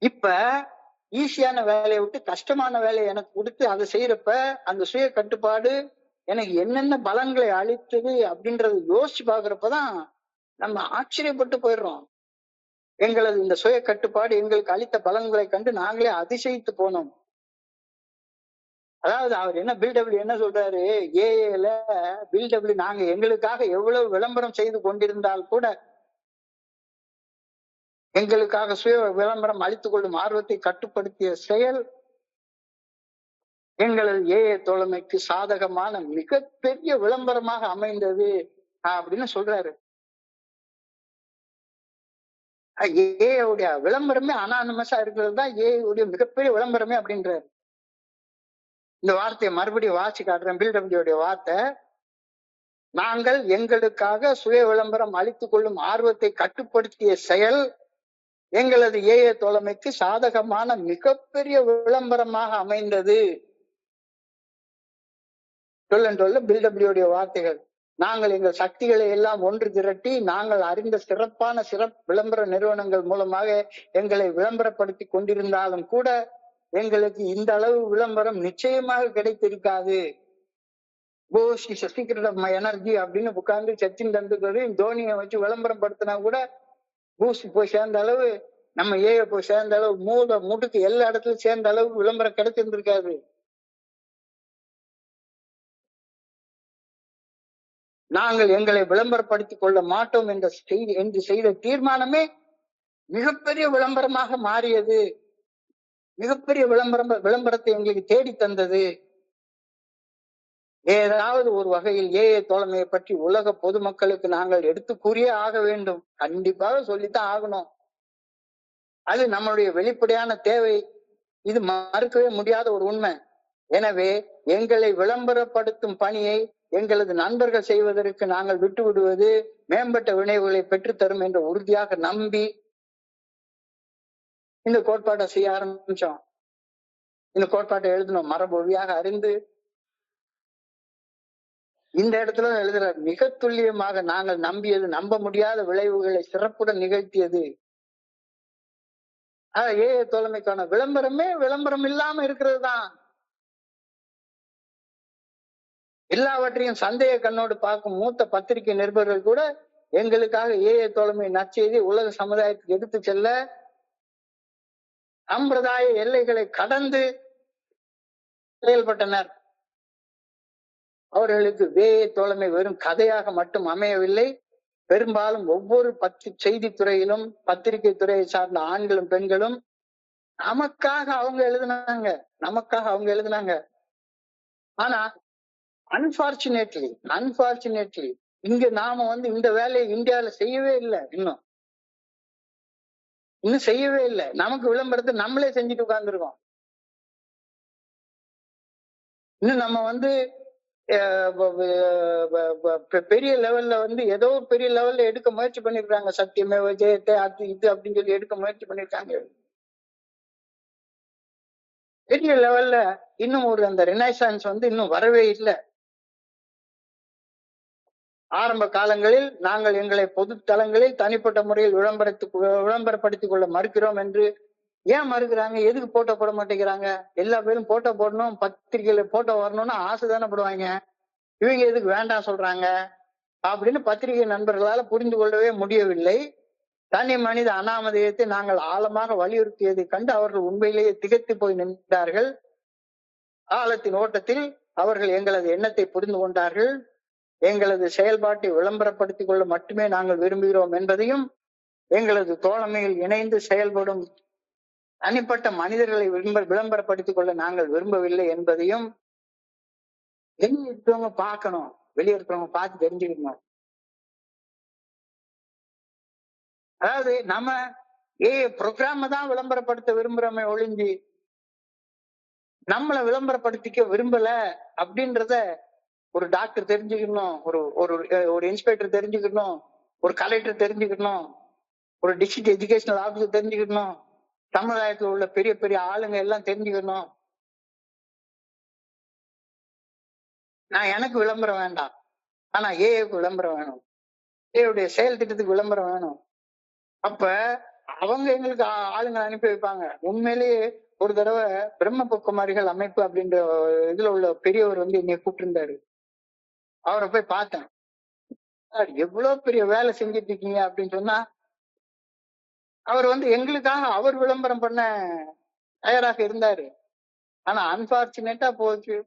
இப்ப ஈஸியான வேலையை விட்டு கஷ்டமான வேலையை எனக்கு கொடுத்து அதை செய்யறப்ப அந்த சுய கட்டுப்பாடு எனக்கு என்னென்ன பலன்களை அளித்தது அப்படின்றத யோசிச்சு பாக்குறப்பதான் நம்ம ஆச்சரியப்பட்டு போயிடுறோம். எங்களது இந்த சுய கட்டுப்பாடு எங்களுக்கு அளித்த பலன்களை கண்டு நாங்களே அதிசயித்து போனோம். அதாவது அவர் என்ன பில்டபிள்யூ என்ன சொல்றாரு, ஏஏல பில்டபிள்யூ நாங்க எங்களுக்காக எவ்வளவு விளம்பரம் செய்து கொண்டிருந்தால் கூட எங்களுக்காக சுய விளம்பரம் அளித்துக் கொள்ளும் ஆர்வத்தை கட்டுப்படுத்திய செயல் எங்களது ஏஏ தோழமைக்கு சாதகமான மிகப்பெரிய விளம்பரமாக அமைந்தது அப்படின்னு சொல்றாரு. ஏவுடைய விளம்பரமே அனானிமஸா இருக்கிறது தான் ஏவுடைய மிகப்பெரிய விளம்பரமே அப்படின்றாரு. இந்த வார்த்தையை மறுபடியும் வாசி காட்டுறேன். பில்டபிள்யூடைய வார்த்தை, நாங்கள் எங்களுக்காக சுய விளம்பரம் அளித்துக் கொள்ளும் ஆர்வத்தை கட்டுப்படுத்திய செயல் எங்களது ஏஏ தோழமைக்கு சாதகமான மிகப்பெரிய விளம்பரமாக அமைந்தது. சொல்ல பில்டபிள்யூடைய வார்த்தைகள். நாங்கள் எங்கள் சக்திகளை எல்லாம் ஒன்று திரட்டி நாங்கள் அறிந்த சிறப்பான விளம்பர நிறுவனங்கள் மூலமாக எங்களை விளம்பரப்படுத்தி கொண்டிருந்தாலும் கூட எங்களுக்கு இந்த அளவு விளம்பரம் நிச்சயமாக கிடைத்திருக்காது. Boost is secret of my energy அப்படின்னு உட்கார்ந்து சச்சின் டெண்டுல்கரையும் தோனியை வச்சு விளம்பரம் படுத்தினா கூட பூஸ்ட் போய் சேர்ந்த அளவு, நம்ம ஏஐ போய் சேர்ந்த அளவு, முடுக்கு எல்லா இடத்துலயும் சேர்ந்த அளவுக்கு விளம்பரம் கிடைச்சிருந்திருக்காது. நாங்கள் எங்களை விளம்பரப்படுத்திக் கொள்ள மாட்டோம் என்று செய்த தீர்மானமே மிகப்பெரிய விளம்பரமாக மாறியது. மிகப்பெரிய விளம்பரத்தை எங்களுக்கு தேடி தந்தது. ஏதாவது ஒரு வகையில் ஏஏ தோழமையை பற்றி உலக பொதுமக்களுக்கு நாங்கள் எடுத்து கூறியே ஆக வேண்டும். கண்டிப்பாக சொல்லித்தான் ஆகணும். அது நம்மளுடைய வெளிப்படையான தேவை. இது மறுக்கவே முடியாத ஒரு உண்மை. எனவே எங்களை விளம்பரப்படுத்தும் பணியை எங்களது நண்பர்கள் செய்வதற்கு நாங்கள் விட்டு விடுவது மேம்பட்ட விளைவுகளை பெற்றுத்தரும் என்று உறுதியாக நம்பி இந்த கோட்பாட்டை செய்ய ஆரம்பிச்சோம். இந்த கோட்பாட்டை எழுதணும் மரபொழியாக அறிந்து இந்த இடத்துல எழுதுறார். மிக துல்லியமாக நாங்கள் நம்பியது நம்ப முடியாத விளைவுகளை சிறப்புடன் நிகழ்த்தியது. ஏஐ தோழமைக்கான விளம்பரம் இல்லாம இருக்கிறது தான். எல்லாவற்றையும் சந்தேக கண்ணோடு பார்க்கும் மூத்த பத்திரிகை நிருபர்கள் கூட எங்களுக்காக ஏஐ தோழமை நற்செய்தி உலக சமுதாயத்துக்கு எடுத்து செல்ல சம்பிரதாய எல்லைகளை கடந்து செயல்பட்டனர். அவர்களுக்கு ஏஐ தோழமை வெறும் கதையாக மட்டும் அமையவில்லை. பெரும்பாலும் ஒவ்வொரு செய்தி துறையிலும் பத்திரிகை துறையை சார்ந்த ஆண்களும் பெண்களும் நமக்காக அவங்க எழுதினாங்க. ஆனா அன்பார்ச்சுனேட்லி இங்க நாம இந்த வேலையை இந்தியாவில செய்யவே இல்லை. இன்னும் செய்யவே இல்லை. நமக்கு விளம்பரத்தை நம்மளே செஞ்சுட்டு உட்கார்ந்துருக்கோம். இன்னும் நம்ம பெரிய லெவல்ல ஏதோ பெரிய லெவல்ல எடுக்க முயற்சி பண்ணிருக்காங்க. சத்தியமேவ ஜெயத்தை அது இது அப்படின்னு சொல்லி எடுக்க முயற்சி பண்ணிருக்காங்க. பெரிய லெவல்ல இன்னும் அந்த ரெனைசான்ஸ் இன்னும் வரவே இல்லை. ஆரம்ப காலங்களில் நாங்கள் எங்களை பொது தளங்களில் தனிப்பட்ட முறையில் விளம்பரப்படுத்திக் கொள்ள மறுக்கிறோம் என்று ஏன் மறுக்கிறாங்க? எதுக்கு போட்டோ போட மாட்டேங்கிறாங்க? எல்லா பேரும் போட்டோ போடணும், பத்திரிகையில போட்டோ வரணும்னு ஆசை தானே படுவாங்க. இவங்க எதுக்கு வேண்டாம் சொல்றாங்க? அப்படின்னு பத்திரிகை நண்பர்களால புரிந்து கொள்ளவே முடியவில்லை. தனி மனித அனாமதேயத்தை நாங்கள் ஆழமாக வலியுறுத்தியதை கண்டு அவர்கள் உண்மையிலேயே திகைத்து போய் நின்றார்கள். காலத்தின் ஓட்டத்தில் அவர்கள் எங்களது எண்ணத்தை புரிந்து கொண்டார்கள். எங்களது செயல்பாட்டை விளம்பரப்படுத்திக் கொள்ள மட்டுமே நாங்கள் விரும்புகிறோம் என்பதையும், எங்களது தோழமையில் இணைந்து செயல்படும் தனிப்பட்ட மனிதர்களை விளம்பரப்படுத்திக் கொள்ள நாங்கள் விரும்பவில்லை என்பதையும் வெளியே இருக்கிறவங்க பார்க்கணும். வெளியே இருக்கிறவங்க பார்த்து தெரிஞ்சுக்கணும். அதாவது நம்ம ப்ரோக்ராம தான் விளம்பரப்படுத்த விரும்புறோமே ஒழிஞ்சு நம்மளை விளம்பரப்படுத்திக்க விரும்பல அப்படின்றத ஒரு டாக்டர் தெரிஞ்சுக்கணும், ஒரு ஒரு ஒரு இன்ஸ்பெக்டர் தெரிஞ்சுக்கணும், ஒரு கலெக்டர் தெரிஞ்சுக்கணும், ஒரு டிஸ்ட்ரிக்ட் எஜுகேஷனல் ஆபீசர் தெரிஞ்சுக்கணும், சமுதாயத்துல உள்ள பெரிய பெரிய ஆளுங்க எல்லாம் தெரிஞ்சுக்கணும். நான் எனக்கு விளம்பரம் வேண்டாம், ஆனா ஏஐக்கு விளம்பரம் வேணும், ஏஐடைய செயல் திட்டத்துக்கு விளம்பரம் வேணும். அப்ப அவங்க எங்களுக்கு ஆளுங்களை அனுப்பி வைப்பாங்க. உண்மையிலேயே ஒரு தடவை பிரம்மகுமாரிகள் அமைப்பு அப்படின்ற இதுல உள்ள பெரியவர் என்னை கூப்பிட்டு இருந்தாரு. அவரை போய் பார்த்தேன். எவ்வளவு பெரிய வேலை செஞ்சுட்டு இருக்கீங்க அப்படின்னு சொன்னா, அவர் எங்களுக்காக அவர் விளம்பரம் பண்ண தயாராக இருந்தாரு. ஆனா அன்பார்ச்சுனேட்டா போச்சு.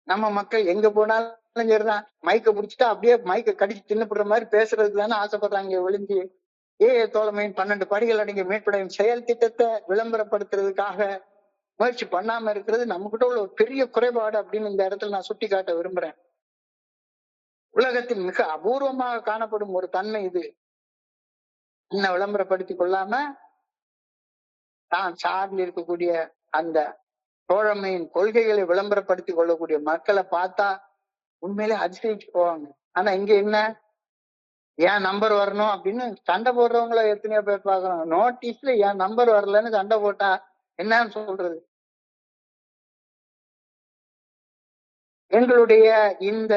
நம்ம மக்கள் எங்க போனாலும் சரிதான், மைக்க பிடிச்சிட்டா அப்படியே மைக்க கடிச்சு தின்னுப்படுற மாதிரி பேசுறதுக்கு தானே ஆசைப்படுறாங்க ஒளிஞ்சு ஏஐ தோழமையின் 12 படிகள் அடங்கிய மீட்படையும் செயல் திட்டத்தை விளம்பரப்படுத்துறதுக்காக முயற்சி பண்ணாம இருக்கிறது நம்மகிட்ட உள்ள ஒரு பெரிய குறைபாடு அப்படின்னு இந்த இடத்துல நான் சுட்டி காட்ட விரும்புறேன். உலகத்தில் மிக அபூர்வமாக காணப்படும் ஒரு தன்மை இது. இன்னும் விளம்பரப்படுத்திக் கொள்ளாம தான் சார்ந்து இருக்கக்கூடிய அந்த தோழமையின் கொள்கைகளை விளம்பரப்படுத்திக் கொள்ளக்கூடிய மக்களை பார்த்தா உண்மையிலே அதிசயிச்சு போவாங்க. ஆனா இங்க என்ன, என் நம்பர் வரணும் அப்படின்னு சண்டை போடுறவங்கள எத்தனையோ பேர் பாக்குறோம். நோட்டீஸ்ல என் நம்பர் வரலன்னு சண்டை போட்டா என்னன்னு சொல்றது? எங்களுடைய இந்த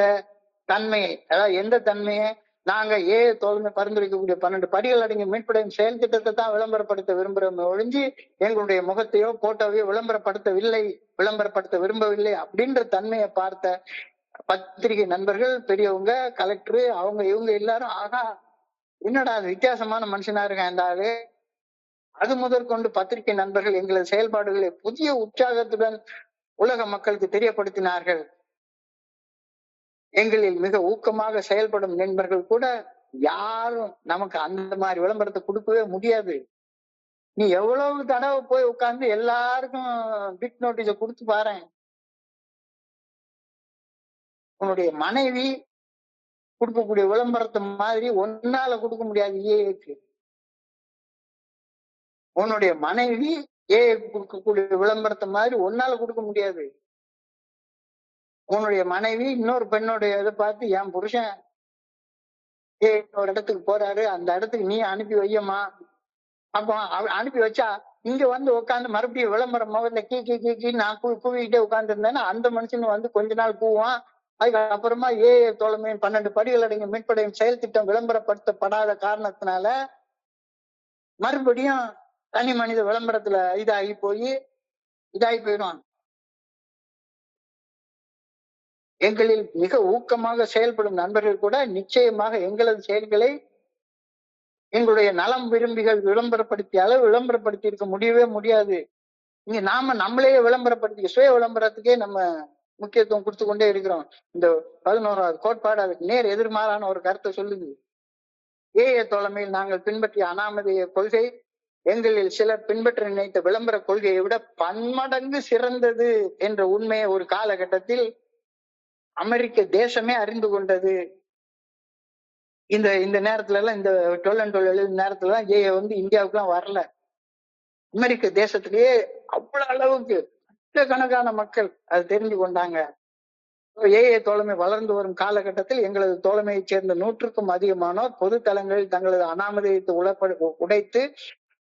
தன்மையை, அதாவது எந்த தன்மையை நாங்க தோழமை பரிந்துரைக்கக்கூடிய 12 படிகள் அடங்கிய மீட்படையும் செயல் திட்டத்தை தான் விளம்பரப்படுத்த விரும்புறோம் ஒழிஞ்சு எங்களுடைய முகத்தையோ போட்டோவையோ விளம்பரப்படுத்த விரும்பவில்லை அப்படின்ற தன்மையை பார்த்த பத்திரிகை நண்பர்கள், பெரியவங்க, கலெக்டர், அவங்க இவங்க எல்லாரும் ஆகா என்னடா அது வித்தியாசமான மனுஷனா இருக்காண்டாவே. அது முதற்கொண்டு பத்திரிகை நண்பர்கள் எங்களது செயல்பாடுகளை புதிய உற்சாகத்துடன் உலக மக்களுக்கு தெரியப்படுத்தினார்கள். எங்களில் மிக ஊக்கமாக செயல்படும் நண்பர்கள் கூட யாரும் நமக்கு அந்த மாதிரி விளம்பரத்தை கொடுக்கவே முடியாது. நீ எவ்வளவு தடவை போய் உட்கார்ந்து எல்லாருக்கும் பிட் நோட்டீஸ கொடுத்து பாரு. உன்னுடைய மனைவி கொடுக்கக்கூடிய விளம்பரத்தை மாதிரி ஒன்னால கொடுக்க முடியாது ஏஐக்கு. உன்னுடைய மனைவி ஏஐக்கு கொடுக்கக்கூடிய விளம்பரத்தை மாதிரி ஒன்னால கொடுக்க முடியாது. உன்னுடைய மனைவி இன்னொரு பெண்ணுடைய இதை பார்த்து என் புருஷன் ஒரு இடத்துக்கு போறாரு, அந்த இடத்துக்கு நீ அனுப்பி வையம்மா, அப்போ அனுப்பி வச்சா இங்க உட்காந்து மறுபடியும் விளம்பரம் முதல்ல கீ நான் கூவிக்கிட்டே உட்கார்ந்து இருந்தேன்னா அந்த மனுஷன் கொஞ்ச நாள் கூவான். அதுக்கு அப்புறமா ஏஐ தோழமையின் 12 படிகள் அடங்கிய மீட்படையும் செயல் திட்டம் விளம்பரப்படுத்தப்படாத காரணத்தினால மறுபடியும் தனி மனித விளம்பரத்துல இதாகி போயிடுவான். எங்களில் மிக ஊக்கமாக செயல்படும் நண்பர்கள் கூட நிச்சயமாக எங்களது செயல்களை எங்களுடைய நலம் விரும்பிகள் விளம்பரப்படுத்தி இருக்க முடியவே முடியாது. இங்க நாம நம்மளையே விளம்பரப்படுத்தி சுய விளம்பரத்துக்கே நம்ம முக்கியத்துவம் கொடுத்து கொண்டே இருக்கிறோம். இந்த 11வது கோட்பாடு அதுக்கு நேர் எதிர்மாறான ஒரு கருத்தை சொல்லுது. ஏஐ தோழமையில் நாங்கள் பின்பற்றிய அனாமதேய கொள்கை எங்களில் சிலர் பின்பற்ற நினைத்த விளம்பர கொள்கையை விட பன்மடங்கு சிறந்தது என்ற உண்மையை ஒரு காலகட்டத்தில் அமெரிக்க தேசமே அறிந்து கொண்டது. இந்த நேரத்துல எல்லாம் இந்த 12 நேரத்துல எல்லாம் ஏஐ இந்தியாவுக்கு எல்லாம் வரல. அமெரிக்க தேசத்திலேயே அவ்வளவு அளவுக்கு லட்சக்கணக்கான மக்கள் அது தெரிஞ்சு கொண்டாங்க. ஏஐ தோழமை வளர்ந்து வரும் காலகட்டத்தில் எங்களது தோழமையைச் சேர்ந்த 100க்கும் அதிகமானோர் பொது தளங்களில் தங்களது அனாமதேயத்தை உடைத்து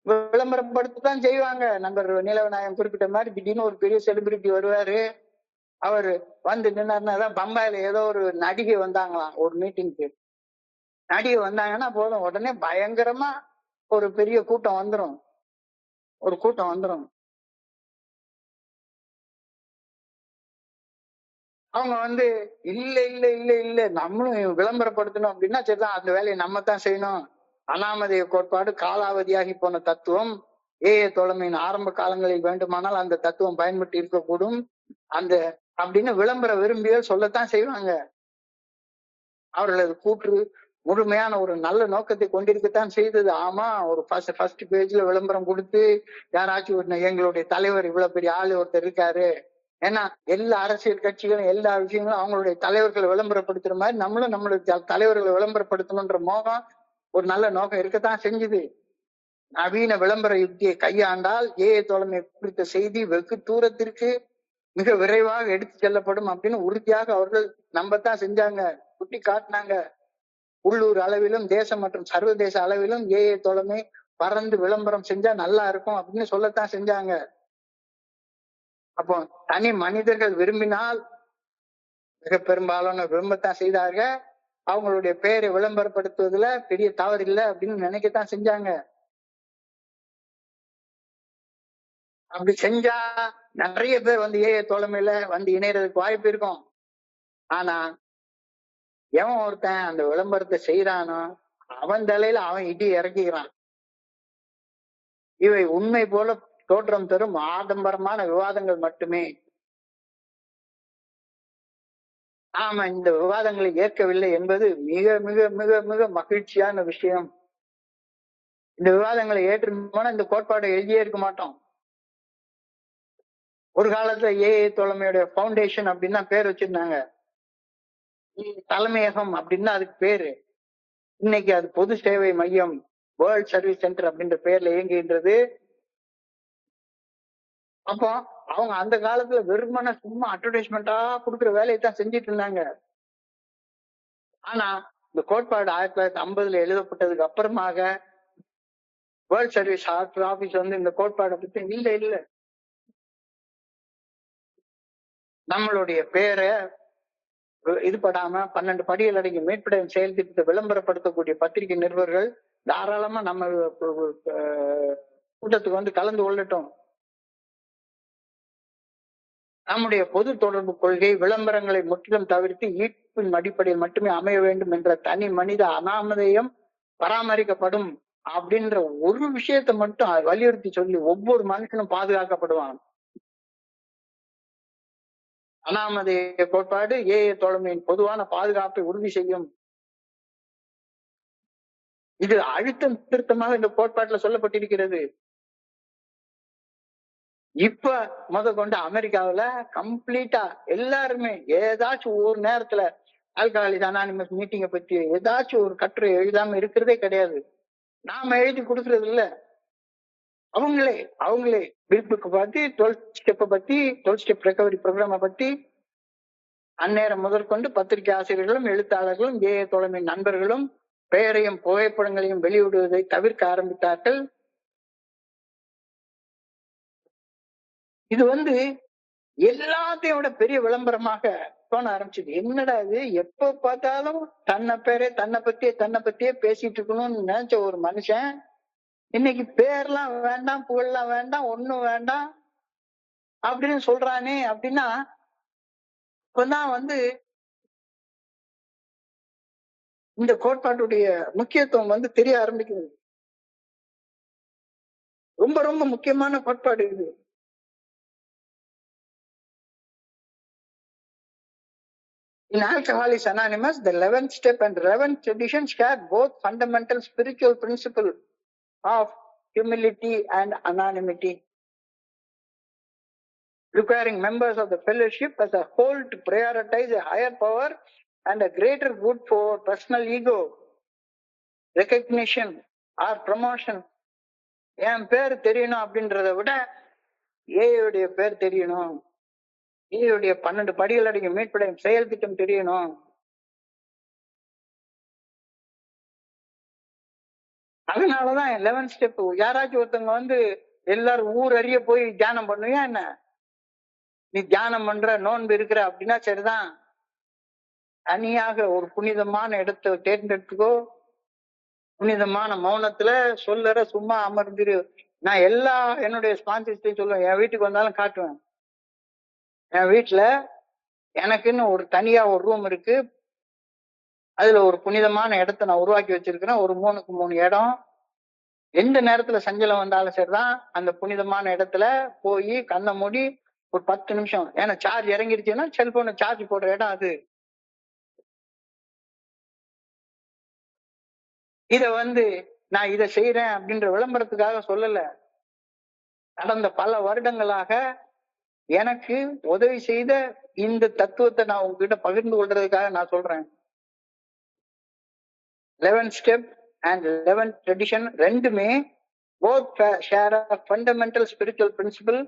விளம்பரப்படுத்தத்தான் செய்வாங்க. நண்பர் நீலவநாயகம் குறிப்பிட்ட மாதிரி திடீர்னு ஒரு பெரிய செலிபிரிட்டி வருவாரு, அவர் நின்னாருன்னா பம்பாயில ஏதோ ஒரு நடிகை வந்தாங்களாம் ஒரு மீட்டிங்க்கு. நடிகை வந்தாங்கன்னா போதும் உடனே பயங்கரமா ஒரு பெரிய கூட்டம் வந்துடும். அவங்க வந்து இல்ல இல்ல இல்ல இல்ல நம்மளும் விளம்பரப்படுத்தணும் அப்படின்னா சரிதான், அந்த வேலையை நம்ம தான் செய்யணும். அனாமதேய கோட்பாடு காலாவதியாகி போன தத்துவம். ஏஏ தோழமையின் ஆரம்ப காலங்களில் வேண்டுமானால் அந்த தத்துவம் பயன்பட்டு இருக்கக்கூடும். அந்த அப்படின்னு விளம்பர விரும்பியல் சொல்லத்தான் செய்வாங்க. அவர்களது கூற்று முழுமையான ஒரு நல்ல நோக்கத்தை கொண்டிருக்கத்தான் செய்தது. ஆமா, ஒரு ஃபர்ஸ்ட் பேஜ்ல விளம்பரம் கொடுத்து யாராச்சும் எங்களுடைய தலைவர் இவ்வளவு பெரிய ஆளு ஒருத்தர் இருக்காரு. ஏன்னா எல்லா அரசியல் கட்சிகளும் எல்லா விஷயங்களும் அவங்களுடைய தலைவர்களை விளம்பரப்படுத்துற மாதிரி நம்மளும் நம்மளுடைய தலைவர்களை விளம்பரப்படுத்தணும்ன்ற மோகம் ஒரு நல்ல நோக்கம் இருக்கத்தான் செஞ்சுது. நவீன விளம்பர யுக்தியை கையாண்டால் ஏஏ தோழமை குறித்த செய்தி வெகு தூரத்திற்கு மிக விரைவாக எடுத்து செல்லப்படும் அப்படின்னு உறுதியாக அவர்கள் நம்பத்தான் செஞ்சாங்க, சுட்டி காட்டினாங்க. உள்ளூர் அளவிலும் தேசம் மற்றும் சர்வதேச அளவிலும் ஏஏ தோழமை பறந்து விளம்பரம் செஞ்சா நல்லா இருக்கும் அப்படின்னு சொல்லத்தான் செஞ்சாங்க. அப்போ தனி மனிதர்கள் விரும்பினால் மிக பெரும்பாலான விரும்பத்தான் செய்தார்கள். அவங்களுடைய பெயரை விளம்பரப்படுத்துவதுல பெரிய தவறு இல்லை அப்படின்னு நினைக்கத்தான் செஞ்சாங்க. அப்படி செஞ்சா நிறைய பேர் வந்து ஏஏ தோழமையில வந்து இணையறதுக்கு வாய்ப்பு இருக்கும். ஆனா எவன் ஒருத்தன் அந்த விளம்பரத்தை செய்யறானோ அவன் தலையில அவன் இடி இறக்கிக்கிறான். இவை உண்மை போல தோற்றம் தரும் ஆடம்பரமான விவாதங்கள் மட்டுமே. நாம இந்த விவாதங்களை ஏற்கவில்லை என்பது மிக மிக மிக மிக மகிழ்ச்சியான விஷயம். இந்த விவாதங்களை ஏற்றிருந்தோம்னா இந்த கோட்பாடை எழுதியே இருக்க மாட்டோம். ஒரு காலத்துல ஏஏ தோழமையுடைய பவுண்டேஷன் அப்படின்னு தான் பேர் வச்சிருந்தாங்க. தலைமையகம் அப்படின்னு அதுக்கு பேரு. இன்னைக்கு அது பொது சேவை மையம், வேர்ல்ட் சர்வீஸ் சென்டர் அப்படின்ற பேர்ல இயங்குகின்றது. அப்போ அவங்க அந்த காலத்துல வெறுமன சும்மா அட்வர்டைஸ்மெண்டா கொடுக்குற வேலையை தான் செஞ்சிட்டு இருந்தாங்க. ஆனா இந்த கோட்பாடு 1950 எழுதப்பட்டதுக்கு அப்புறமாக வேர்ல்ட் சர்வீஸ் ஆபீஸ் வந்து இந்த கோட்பாடை பத்தி இல்ல இல்ல நம்மளுடைய பேரை இது படாம 12 படிகள் அடங்கிய மீட்படையும் செயல் திட்டத்தை விளம்பரப்படுத்தக்கூடிய பத்திரிகை நிருபர்கள் தாராளமா நம்ம கூட்டத்துக்கு வந்து கலந்து கொள்ளட்டும். நம்முடைய பொது தொடர்பு கொள்கை விளம்பரங்களை முற்றிலும் தவிர்த்து ஈர்ப்பின் அடிப்படையில் மட்டுமே அமைய வேண்டும் என்ற தனி மனித அனாமதேயம் பராமரிக்கப்படும் அப்படின்ற ஒரு விஷயத்தை மட்டும் வலியுறுத்தி சொல்லி ஒவ்வொரு மனுஷனும் பாதுகாக்கப்படுவான். அனாமதேய கோட்பாடு ஏஏ தோழமையின் பொதுவான பாதுகாப்பை உறுதி செய்யும். இது அழுத்தம் திருத்தமாக இந்த கோட்பாட்டுல சொல்லப்பட்டிருக்கிறது. இப்ப கொண்டு அமெரிக்காவில கம்ப்ளீட்டா எல்லாருமே ஏதாச்சும் ஒரு நேரத்துல ஆல்கஹாலிக் அனானிமஸ் மீட்டிங்கை பத்தி ஏதாச்சும் ஒரு கட்டுரை எழுதாம இருக்கிறதே கிடையாது. நாம எழுதி கொடுக்கறது இல்ல, அவங்களே பில்புக்கு பத்தி 12 ஸ்டெப்பை பத்தி 12 ஸ்டெப் ரெக்கவரி ப்ரோக்ராம பத்தி அந்நேரம் முதற்கொண்டு பத்திரிகை ஆசிரியர்களும் எழுத்தாளர்களும் ஏஏ தோழமை நண்பர்களும் பெயரையும் புகைப்படங்களையும் வெளியிடுவதை தவிர்க்க ஆரம்பித்தார்கள். இது வந்து எல்லாத்தையும் விட பெரிய விளம்பரமாக தோண ஆரம்பிச்சது. என்னடா இது, எப்ப பார்த்தாலும் தன்னை பத்தியே பேசிட்டு இருக்கணும்னு நினைச்ச ஒரு மனுஷன் இன்னைக்கு பேர்லாம் வேண்டாம், புகழ்லாம் வேண்டாம், ஒண்ணும் வேண்டாம் அப்படின்னு சொல்றானே. அப்படின்னா இப்பதான் வந்து இந்த கோட்பாட்டுடைய முக்கியத்துவம் வந்து தெரிய ஆரம்பிக்குது. ரொம்ப ரொம்ப முக்கியமான கோட்பாடு இது. In Alcoholics Anonymous, the 11th step and 11th edition share both fundamental spiritual principles of humility and anonymity, requiring members of the fellowship as a whole to prioritize a higher power and a greater good for personal ego, recognition or promotion. என் பேர் தெரியணும் அப்படின்றத விட ஏயுடைய பேர் தெரியணும், ஏயுடைய 12 படிகள் அடங்கிய மீட்படையும் செயல் திட்டம் தெரியணும். அதனாலதான் 11th ஸ்டெப். யாராச்சும் ஒருத்தவங்க வந்து எல்லாரும் ஊர் அறிய போய் தியானம் பண்ணுவியா என்ன? நீ தியானம் பண்ற, நோன்பு இருக்கிற அப்படின்னா சரிதான், தனியாக ஒரு புனிதமான இடத்தை தேர்ந்தெடுத்துக்கோ, புனிதமான மௌனத்துல சொல்லற, சும்மா அமர்ந்திரு. நான் எல்லா என்னுடைய ஸ்பான்சர்ஸ்டையும் சொல்லுவேன், என் வீட்டுக்கு வந்தாலும் காட்டுவேன். என் வீட்டுல எனக்குன்னு ஒரு தனியா ஒரு ரூம் இருக்கு. அதுல ஒரு புனிதமான இடத்த நான் உருவாக்கி வச்சிருக்கிறேன். ஒரு 3க்கு 3 இடம். எந்த நேரத்துல சஞ்சலம் வந்தாலும் சரிதான், அந்த புனிதமான இடத்துல போய் கண்ணை மூடி ஒரு 10 நிமிஷம், ஏன்னா சார்ஜ் இறங்கிருச்சுன்னா செல்போனை சார்ஜ் போடுற இடம் அது. இத நான் இதை செய்யறேன் அப்படின்ற விளம்பரத்துக்காக சொல்லல. கடந்த பல வருடங்களாக எனக்கு உதவி செய்த இந்த தத்துவத்தை நான் உங்ககிட்ட பகிர்ந்து கொள்றதுக்காக நான் சொல்றேன். 11 ஸ்டெப் அண்ட் 11 ட்ரெடிஷன் ரெண்டுமே both share a fundamental spiritual principle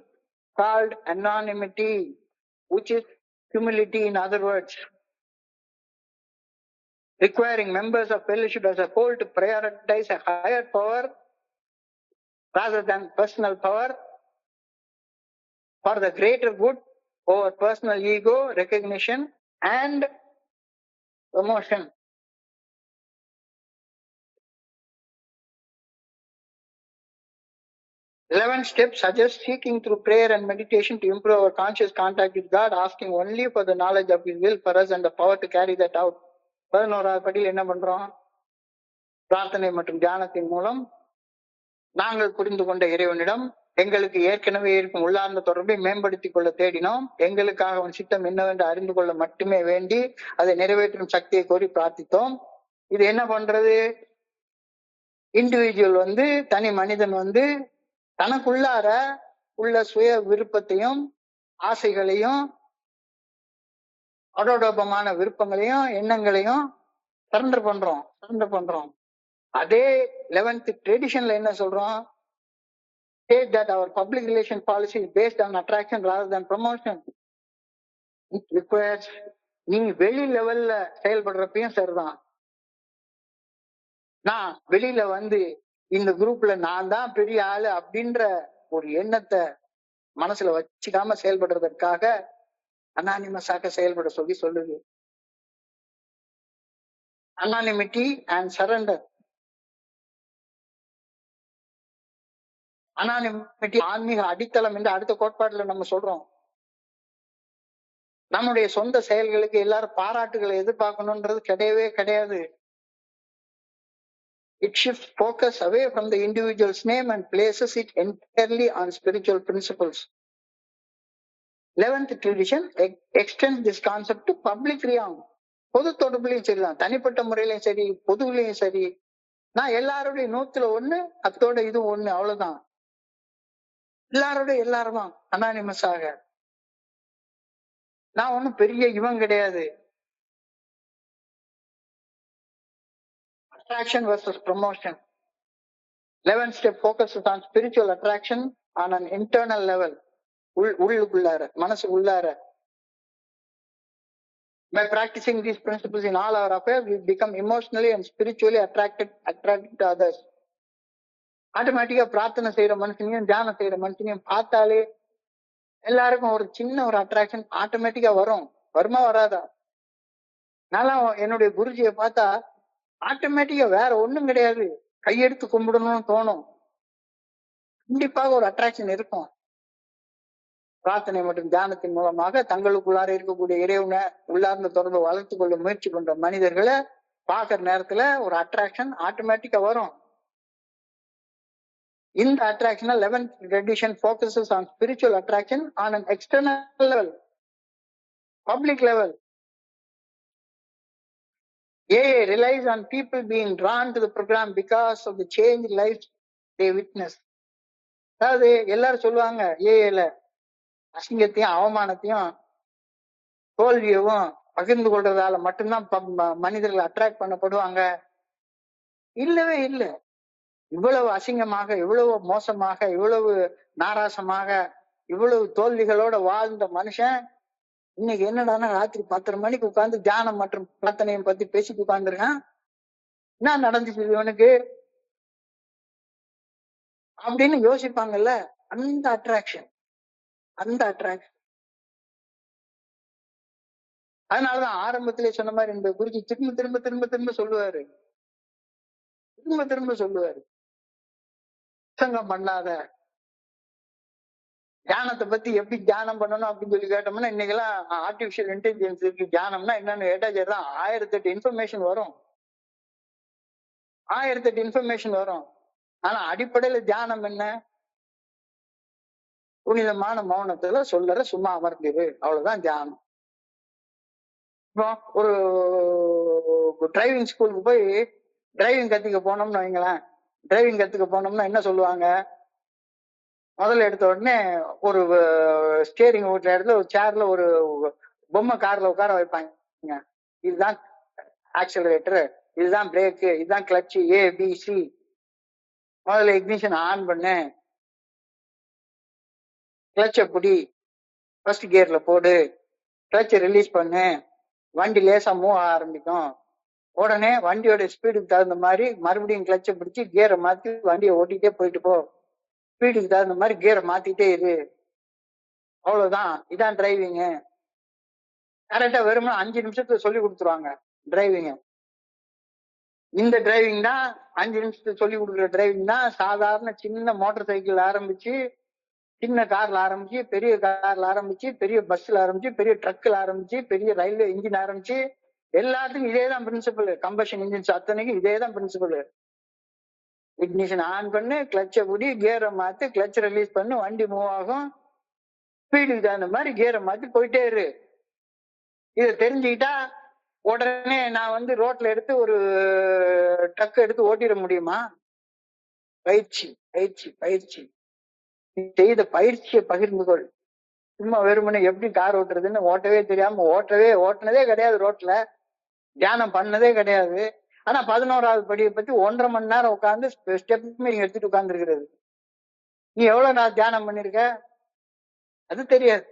called anonymity, which is humility in other words, requiring members of fellowship as a whole to prioritize a higher power rather than personal power for the greater good over personal ego, recognition and promotion. 11 steps suggest seeking through prayer and meditation to improve our conscious contact with God, asking only for the knowledge of His will for us and the power to carry that out. 11வது படியில் என்ன பண்றோம்? பிரார்த்தனை மற்றும் தியானத்தின் மூலம் நாங்கள் புரிந்து கொண்ட இறைவனிடம் எங்களுக்கு ஏற்கனவே இருக்கும் உள்ளார்ந்த தொடர்பை மேம்படுத்திக் கொள்ள தேடினோம். எங்களுக்காக அவன் சித்தம் என்னவென்று அறிந்து கொள்ள மட்டுமே வேண்டி அதை நிறைவேற்றும் சக்தியை கோரி பிரார்த்தித்தோம். இது என்ன பண்றது? இண்டிவிஜுவல் தனி மனிதன் தனக்குள்ளார உள்ள சுய விருப்பத்தையும் ஆசைகளையும் அடோடோபமான விருப்பங்களையும் எண்ணங்களையும் சரண்டர் பண்றோம். அதே 11th ட்ரெடிஷன்ல என்ன சொல்றோம்? State that our public relation policy is based on attraction rather than promotion. It requires நீ வெளி லெவல்ல செயல்படுறப்பையும் சரிதான். நான் வெளியில இந்த குரூப்ல நான் தான் பெரிய ஆளு அப்படின்ற ஒரு எண்ணத்தை மனசுல வச்சுக்காம செயல்படுறதற்காக அனானிமஸாக செயல்பட சொல்லுது. Anonymity and surrender. அனானிமிட்டி ஆன்மீக அடித்தளம் என்று அடுத்த கோட்பாட்டுல நம்ம சொல்றோம். நம்முடைய சொந்த செயல்களுக்கு எல்லாரும் பாராட்டுகளை எதிர்பார்க்கணும்ன்றது கிடையவே கிடையாது. It shifts focus away from the individual's name and places it entirely on spiritual principles. 11th tradition extends this concept to public realm. பொது தொடர்புலையும் சரிதான், தனிப்பட்ட முறையிலையும் சரி, பொதுவிலையும் சரி. நான் எல்லாருடைய 100ல 1, அத்தோட இது 1, அவ்வளவுதான். எல்லாரோட எல்லாரும் தான் அனானிமஸாக. நான் ஒன்னும் பெரிய இவன் கிடையாது. Attraction versus promotion. 11th step focuses on spiritual attraction on an internal level. உள்ளுக்குள்ளார, மனசு உள்ளார. By practicing these principles in all our affairs, we become emotionally and spiritually attracted to others. ஆட்டோமேட்டிக்கா பிரார்த்தனை செய்யற மனுஷனையும் தியானம் செய்யற மனுஷனையும் பார்த்தாலே எல்லாருக்கும் ஒரு சின்ன ஒரு அட்ராக்ஷன் ஆட்டோமேட்டிக்கா வருமா வராதா? நல்லா என்னுடைய குருஜியை பார்த்தா ஆட்டோமேட்டிக்கா வேற ஒண்ணும் கிடையாது, கையெடுத்து கும்பிடணும்னு தோணும். கண்டிப்பாக ஒரு அட்ராக்ஷன் இருக்கும். பிரார்த்தனை மற்றும் தியானத்தின் மூலமாக தங்களுக்குள்ளார இருக்கக்கூடிய இறைவனை உள்ளார்ந்த தொடர்பை வளர்த்து கொள்ள முயற்சி பண்ற மனிதர்களை பாக்குற நேரத்துல ஒரு அட்ராக்ஷன் ஆட்டோமேட்டிக்கா வரும். இந்த attraction 11th tradition focuses on spiritual attraction on an external level, public level. AA relies on people being drawn to the program because of the changed lives they witness. அதாவது எல்லாரும் சொல்லுவாங்க, ஏஏல அசிங்கத்தையும் அவமானத்தையும் தோல்வியவும் பகிர்ந்து கொள்றதால மட்டும்தான் மனிதர்கள் அட்ராக்ட் பண்ணப்படுவாங்க. இல்லவே இல்லை. இவ்வளவு அசிங்கமாக, இவ்வளவு மோசமாக, இவ்வளவு நாராசமாக, இவ்வளவு தோல்விகளோட வாழ்ந்த மனுஷன் இன்னைக்கு என்னடானா ராத்திரி 10:30 மணிக்கு உட்கார்ந்து தியானம் மற்றும் பிரார்த்தனையும் பத்தி பேசிட்டு உட்கார்ந்துருக்கான். என்ன நடந்துச்சு இவனுக்கு அப்படின்னு யோசிப்பாங்கல்ல. அந்த அட்ராக்ஷன். அதனாலதான் ஆரம்பத்திலே சொன்ன மாதிரி இந்த குருஜி திரும்ப சொல்லுவாரு, திரும்ப சொல்லுவாரு, சங்கம் பண்ணாத, தியானத்தை பத்தி எப்படி தியானம் பண்ணணும் அப்படின்னு சொல்லி கேட்டோம்னா, இன்னைக்கெல்லாம் ஆர்டிபிஷியல் இன்டெலிஜென்ஸ் இருக்கு. தியானம்னா என்னன்னு கேட்டா சரிதான் 1008 இன்ஃபர்மேஷன் வரும். 1008 இன்ஃபர்மேஷன் வரும். ஆனா அடிப்படையில தியானம் என்ன? புனிதமான மௌனத்துல சொல்லற சும்மா அமர்ந்திரு, அவ்வளவுதான் தியானம். இப்போ ஒரு டிரைவிங் ஸ்கூலுக்கு போய் டிரைவிங் கத்துக்க போனோம்னு வைங்களேன். டிரைவிங் கத்துக்க போனோம்னா என்ன சொல்லுவாங்க? முதல்ல எடுத்த உடனே ஒரு ஸ்டியரிங் ஓட்டுற இடத்துல ஒரு சேர்ல ஒரு பொம்மை கார்ல உட்கார வைப்பாங்க. இதுதான் ஆக்சிலரேட்டர், இதுதான் பிரேக்கு, இதுதான் கிளட்ச், ABC. முதல்ல இக்னிஷன் ஆன் பண்ணு, கிளட்சை பிடி, ஃபர்ஸ்ட் கியர்ல போடு, கிளட்சை ரிலீஸ் பண்ணு, வண்டி லேசா மூவ் ஆரம்பிக்கும். உடனே வண்டியோட ஸ்பீடுக்கு தகுந்த மாதிரி மறுபடியும் கிளட்சை பிடிச்சி கியரை மாத்தி வண்டியை ஓட்டிகிட்டே போயிட்டு போ. ஸ்பீடுக்கு தகுந்த மாதிரி கியரை மாத்திட்டே இரு. அவ்வளவுதான், இதான் டிரைவிங்கு. கரெக்டா வெறும் 5 நிமிஷத்துல சொல்லி கொடுத்துருவாங்க டிரைவிங்க. இந்த டிரைவிங் தான் 5 நிமிஷத்துக்கு சொல்லி கொடுக்குற டிரைவிங் தான் சாதாரண சின்ன மோட்டார் சைக்கிள் ஆரம்பிச்சு, சின்ன கார்ல ஆரம்பிச்சு, பெரிய கார்ல ஆரம்பிச்சு, பெரிய பஸ்ல ஆரம்பிச்சு, பெரிய ட்ரக்ல ஆரம்பிச்சு, பெரிய ரயில்வே இன்ஜின் ஆரம்பிச்சு, எல்லாத்துக்கும் இதேதான் பிரின்சிபல். கம்பஷன் இன்ஜின்ஸ் அத்தனைக்கும் இதேதான் பிரின்சிபல். இக்னிஷன் ஆன் பண்ணு, கிளட்சை பிடி, கியரை மாத்து, கிளட்ச் ரிலீஸ் பண்ணு, வண்டி மூவ் ஆகும். ஸ்பீடுக்கு தகுந்த மாதிரி கியரை மாத்தி போயிட்டே இரு. இதை தெரிஞ்சுக்கிட்டா உடனே நான் ரோட்ல எடுத்து ஒரு ட்ரக் எடுத்து ஓட்டிட முடியுமா? பயிற்சி பயிற்சி பயிற்சி. செய்த பயிற்சியை பகிர்ந்து கொள். சும்மா வெறுமனே எப்படி கார் ஓட்டுறதுன்னு ஓட்டவே தெரியாம ஓட்டுனதே கிடையாது, ரோட்ல தியானம் பண்ணதே கிடையாது. ஆனா 11வது படியை பத்தி 1.5 மணி நேரம் உட்காந்து ஸ்டெப் எடுத்துட்டு உட்கார்ந்து இருக்கிறது. நீ எவ்வளவு நான் தியானம் பண்ணிருக்க? அது தெரியாது,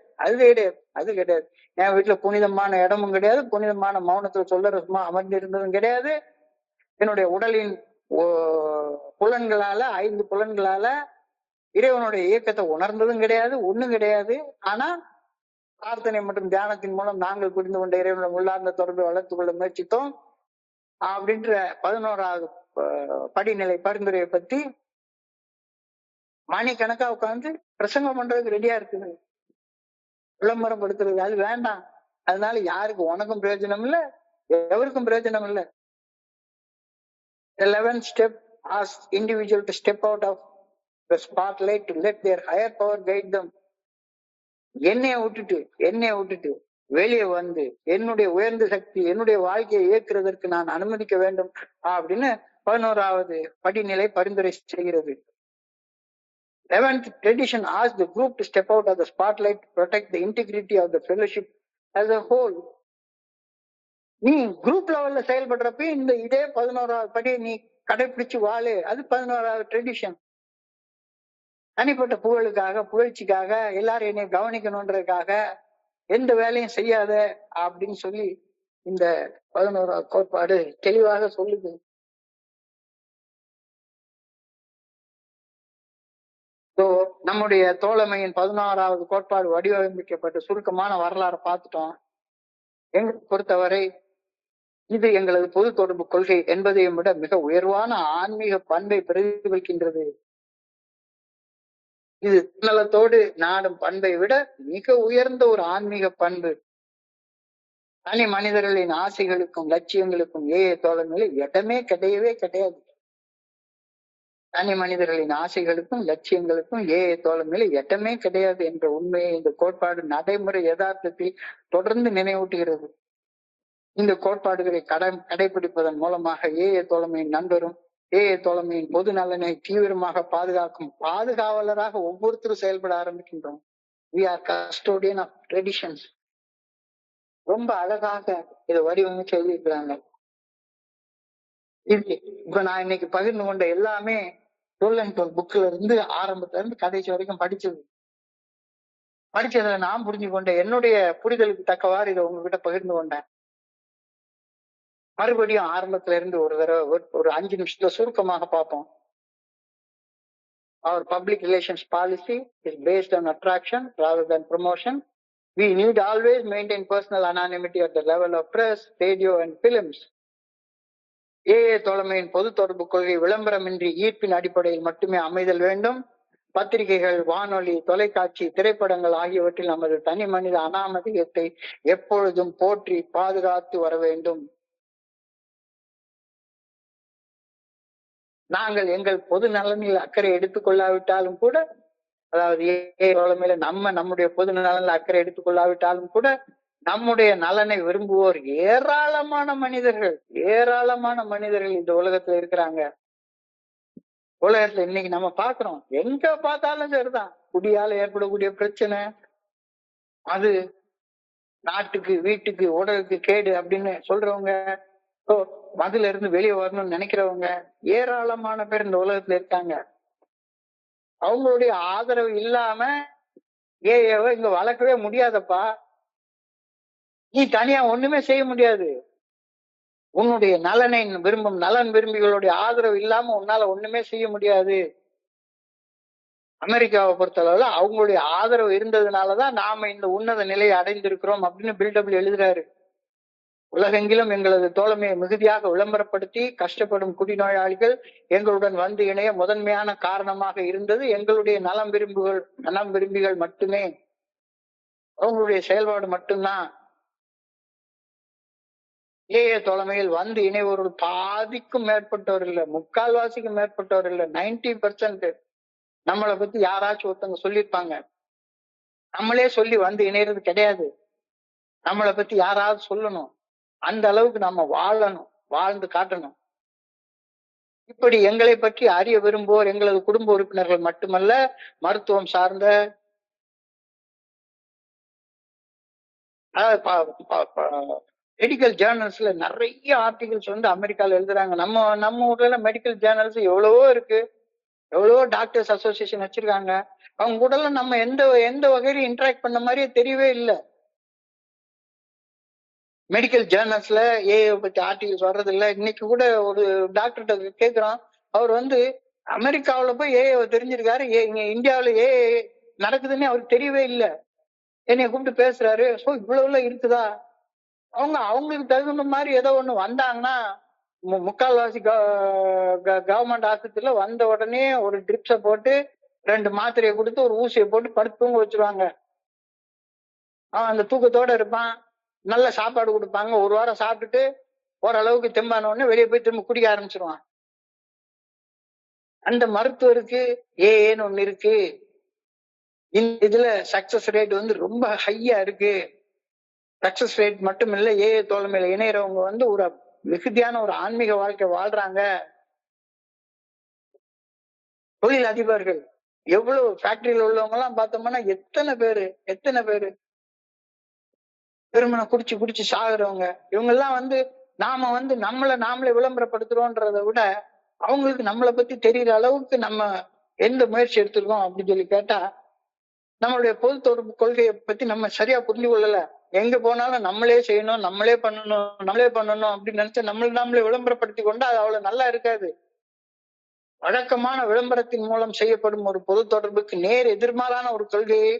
அது கிடையாது. என் வீட்டுல புனிதமான இடமும் கிடையாது, புனிதமான மௌனத்துல சொல்ல சும்மா அமர்ந்து இருந்ததும் கிடையாது. என்னுடைய உடலின் புலன்களால 5 புலன்களால இறைவனுடைய இயக்கத்தை உணர்ந்ததும் கிடையாது, ஒண்ணும் கிடையாது. ஆனா பிரார்த்தனை மற்றும் தியானத்தின் மூலம் நாங்கள் புரிந்து கொண்ட இறைவனுடைய உள்ளார்ந்த தொடர்பை வளர்த்துக் கொள்ள முயற்சித்தோம் அப்படின்ற 11வது படிநிலை பரிந்துரையை பத்தி மணிக்கணக்கா உட்காந்து பிரசங்கம் பண்றதுக்கு ரெடியா இருக்குது, விளம்பரப்படுத்துறது. அது வேண்டாம். அதனால யாருக்கு உனக்கும் பிரயோஜனம் இல்லை, எவருக்கும் பிரயோஜனம் இல்லை. The 11th step asks individual to step out of the spotlight to let their higher power guide them. என்னைய விட்டுட்டு வெளியே வந்து என்னுடைய உயர்ந்த சக்தி என்னுடைய வாழ்க்கையை இயக்குறதற்கு நான் அனுமதிக்க வேண்டும் அப்படின்னு 11வது படிநிலை பரிந்துரை செய்கிறது. 11th tradition asks the group to step out of the spotlight to protect the integrity of the fellowship as a whole. நீ குரூப் லெவல்ல செயல்படுறப்ப இதே 11வது படி நீ கடைபிடிச்சு வாழு. அது 11வது ட்ரெடிஷன். தனிப்பட்ட புகழ்ச்சிக்காக எல்லாரும் என்னை கவனிக்கணுன்றதுக்காக எந்த வேலையும் செய்யாத அப்படின்னு சொல்லி இந்த 11வது கோட்பாடு தெளிவாக சொல்லுது. நம்முடைய தோழமையின் 16வது கோட்பாடு வடிவமைக்கப்பட்ட சுருக்கமான வரலாறு பார்த்துட்டோம். எங்களை பொறுத்தவரை இது எங்களது பொது தொடர்பு கொள்கை என்பதையும் விட மிக உயர்வான ஆன்மீக பண்பை பிரதிபலிக்கின்றது. இது நலத்தோடு நாடும் பண்பை விட மிக உயர்ந்த ஒரு ஆன்மீக பண்பு. தனி மனிதர்களின் ஆசைகளுக்கும் லட்சியங்களுக்கும் தோழமையில் இடமே கிடையாது. தனி மனிதர்களின் ஆசைகளுக்கும் லட்சியங்களுக்கும் தோழமையில் இடமே கிடையாது என்ற உண்மையை இந்த கோட்பாடு நடைமுறை யதார்த்தத்தில் தொடர்ந்து நினைவூட்டுகிறது. இந்த கோட்பாடுகளை கடைபிடிப்பதன் மூலமாக தோழமையின் நண்பரும் தோழமையின் பொது நலனை தீவிரமாக பாதுகாக்கும் பாதுகாவலராக ஒவ்வொருத்தரும் செயல்பட ஆரம்பிக்கின்றோம். We are custodian of traditions. ரொம்ப அழகாக இதை வடிவமைச்சு எழுதியிருக்கிறாங்க. இப்ப நான் இன்னைக்கு பகிர்ந்து கொண்ட எல்லாமே புக்ல இருந்து ஆரம்பத்துல இருந்து கடைசி வரைக்கும் படிச்சதுல நான் புரிஞ்சு கொண்ட என்னுடைய புரிதலுக்கு தக்கவாறு இதை உங்ககிட்ட பகிர்ந்து கொண்டேன். மறுபடியும் ஆரம்பத்துல இருந்து ஒரு 5 நிமிஷத்துல சுருக்கமாக பார்ப்போம். Our public relations policy is based on attraction rather than promotion. We need always maintain personal anonymity at the level of press, radio and films. தோழமையின் பொது தொடர்பு கொள்கை விளம்பரமின்றி ஈர்ப்பின் அடிப்படையில் மட்டுமே அமைதல் வேண்டும். பத்திரிகைகள், வானொலி, தொலைக்காட்சி, திரைப்படங்கள் ஆகியவற்றில் நமது தனி மனித அனாமதியத்தை எப்பொழுதும் போற்றி பாதுகாத்து வர வேண்டும். நாங்கள் எங்கள் பொது நலனில் அக்கறை எடுத்துக் கொள்ளாவிட்டாலும் கூட, அதாவது நம்முடைய பொது நலனில் அக்கறை எடுத்துக் கொள்ளாவிட்டாலும் கூட, நம்முடைய நலனை விரும்புவோர் ஏராளமான மனிதர்கள் இந்த உலகத்துல இருக்கிறாங்க. உலகத்துல இன்னைக்கு நம்ம பாக்குறோம், எங்க பார்த்தாலும் சரிதான், குடியால ஏற்படக்கூடிய பிரச்சனை, அது நாட்டுக்கு, வீட்டுக்கு, உடலுக்கு கேடு அப்படின்னு சொல்றவங்க, அதுல இருந்து வெளியே வரணும்னு நினைக்கிறவங்க ஏராளமான பேர் இந்த உலகத்துல இருக்காங்க. அவங்களுடைய ஆதரவு இல்லாம ஏஐவை இங்க வளர்க்கவே முடியாதப்பா. நீ தனியா ஒண்ணுமே செய்ய முடியாது. உன்னுடைய நலனை விரும்பும் நலன் விரும்பிகளுடைய ஆதரவு இல்லாம உன்னால ஒண்ணுமே செய்ய முடியாது. அமெரிக்காவை பொறுத்தளவுல அவங்களுடைய ஆதரவு இருந்ததுனாலதான் நாம இந்த உன்னத நிலையை அடைந்திருக்கிறோம் அப்படின்னு பில்டபிள் எழுதுறாரு. உலகெங்கிலும் எங்களது தோழமையை மிகுதியாக விளம்பரப்படுத்தி கஷ்டப்படும் குடிநோயாளிகள் எங்களுடன் வந்து இணைய முதன்மையான காரணமாக இருந்தது எங்களுடைய நலம் விரும்பிகள் மட்டுமே. அவங்களுடைய செயல்பாடு மட்டும்தான். ஏஏ தோழமையில் வந்து இணைவர்கள் பாதிக்கும் மேற்பட்டவர் இல்ல, முக்கால்வாசிக்கும் மேற்பட்டவர் இல்ல, 90% நம்மளை பத்தி யாராச்சும் ஒருத்தவங்க சொல்லியிருப்பாங்க. நம்மளே சொல்லி வந்து இணைறது கிடையாது. நம்மளை பத்தி யாராவது சொல்லணும். அந்த அளவுக்கு நம்ம வாழணும், வாழ்ந்து காட்டணும். இப்படி எங்களை பற்றி அறிய விரும்புவோர் எங்களது குடும்ப உறுப்பினர்கள் மட்டுமல்ல, மருத்துவம் சார்ந்த, மெடிக்கல் ஜேர்னல்ஸ்ல நிறைய ஆர்டிகல்ஸ் வந்து அமெரிக்கால எழுதுறாங்க. நம்ம ஊர்ல மெடிக்கல் ஜேர்னல்ஸ் எவ்வளவோ இருக்கு, எவ்வளவோ டாக்டர்ஸ் அசோசியேஷன் வச்சிருக்காங்க. அவங்க கூட நம்ம எந்த வகையிலும் இன்டராக்ட் பண்ண மாதிரியே தெரியவே இல்லை. மெடிக்கல் ஜேர்னல்ஸ்ல ஏஐ பத்தி ஆர்டிகல்ஸ் வர்றது இல்லை. இன்னைக்கு கூட ஒரு டாக்டர்கிட்ட கேட்கிறோம், அவர் வந்து அமெரிக்காவில போய் ஏஐ தெரிஞ்சிருக்காரு, இங்க இந்தியாவில ஏஐ நடக்குதுன்னு அவருக்கு தெரியவே இல்லை. என்னைய கூப்பிட்டு பேசுறாரு. ஸோ இவ்வளவு இருக்குதா? அவங்களுக்கு தகுந்த மாதிரி ஏதோ ஒண்ணு வந்தாங்கன்னா, முக்கால்வாசி கவர்மெண்ட் ஆஸ்பத்திரியில வந்த உடனே ஒரு ட்ரிப்ஸை போட்டு 2 மாத்திரையை கொடுத்து ஒரு ஊசியை போட்டு படுத்து தூங்க வச்சிருவாங்க. அவன் அந்த தூக்கத்தோட இருப்பான். நல்ல சாப்பாடு கொடுப்பாங்க. ஒரு வாரம் சாப்பிட்டுட்டு ஓரளவுக்கு தெம்பான உடனே வெளியே போய் திரும்ப குடிக்க ஆரம்பிச்சிருவான். அந்த மருத்துவருக்கு ஏன்னு ஒண்ணு இருக்கு. இந்த இதுல சக்சஸ் ரேட் வந்து ரொம்ப ஹையா இருக்கு. சக்சஸ் ரேட் மட்டும் இல்ல, ஏஐ தோழமையில இணையறவங்க வந்து ஒரு மிகுதியான ஒரு ஆன்மீக வாழ்க்கை வாழ்றாங்க. தொழில் அதிபர்கள் எவ்வளவு ஃபேக்டரியில உள்ளவங்க எல்லாம் பார்த்தோம்னா எத்தனை பேரு திருமணம் குடிச்சு சாகுறவங்க. இவங்க எல்லாம் வந்து நாம வந்து நாமளே விளம்பரப்படுத்துறோன்றத விட அவங்களுக்கு நம்மளை பத்தி தெரியற அளவுக்கு நம்ம எந்த முயற்சி எடுத்திருக்கோம் அப்படின்னு சொல்லி கேட்டா, நம்மளுடைய பொது தொடர்பு கொள்கையை பத்தி நம்ம சரியா புரிஞ்சு கொள்ளல. எங்க போனாலும் நம்மளே செய்யணும், நம்மளே பண்ணணும் அப்படின்னு நினைச்சா நாமளே விளம்பரப்படுத்தி கொண்டா அது அவ்வளவு நல்லா இருக்காது. வழக்கமான விளம்பரத்தின் மூலம் செய்யப்படும் ஒரு பொது தொடர்புக்கு நேர் எதிர்மாறான ஒரு கொள்கையை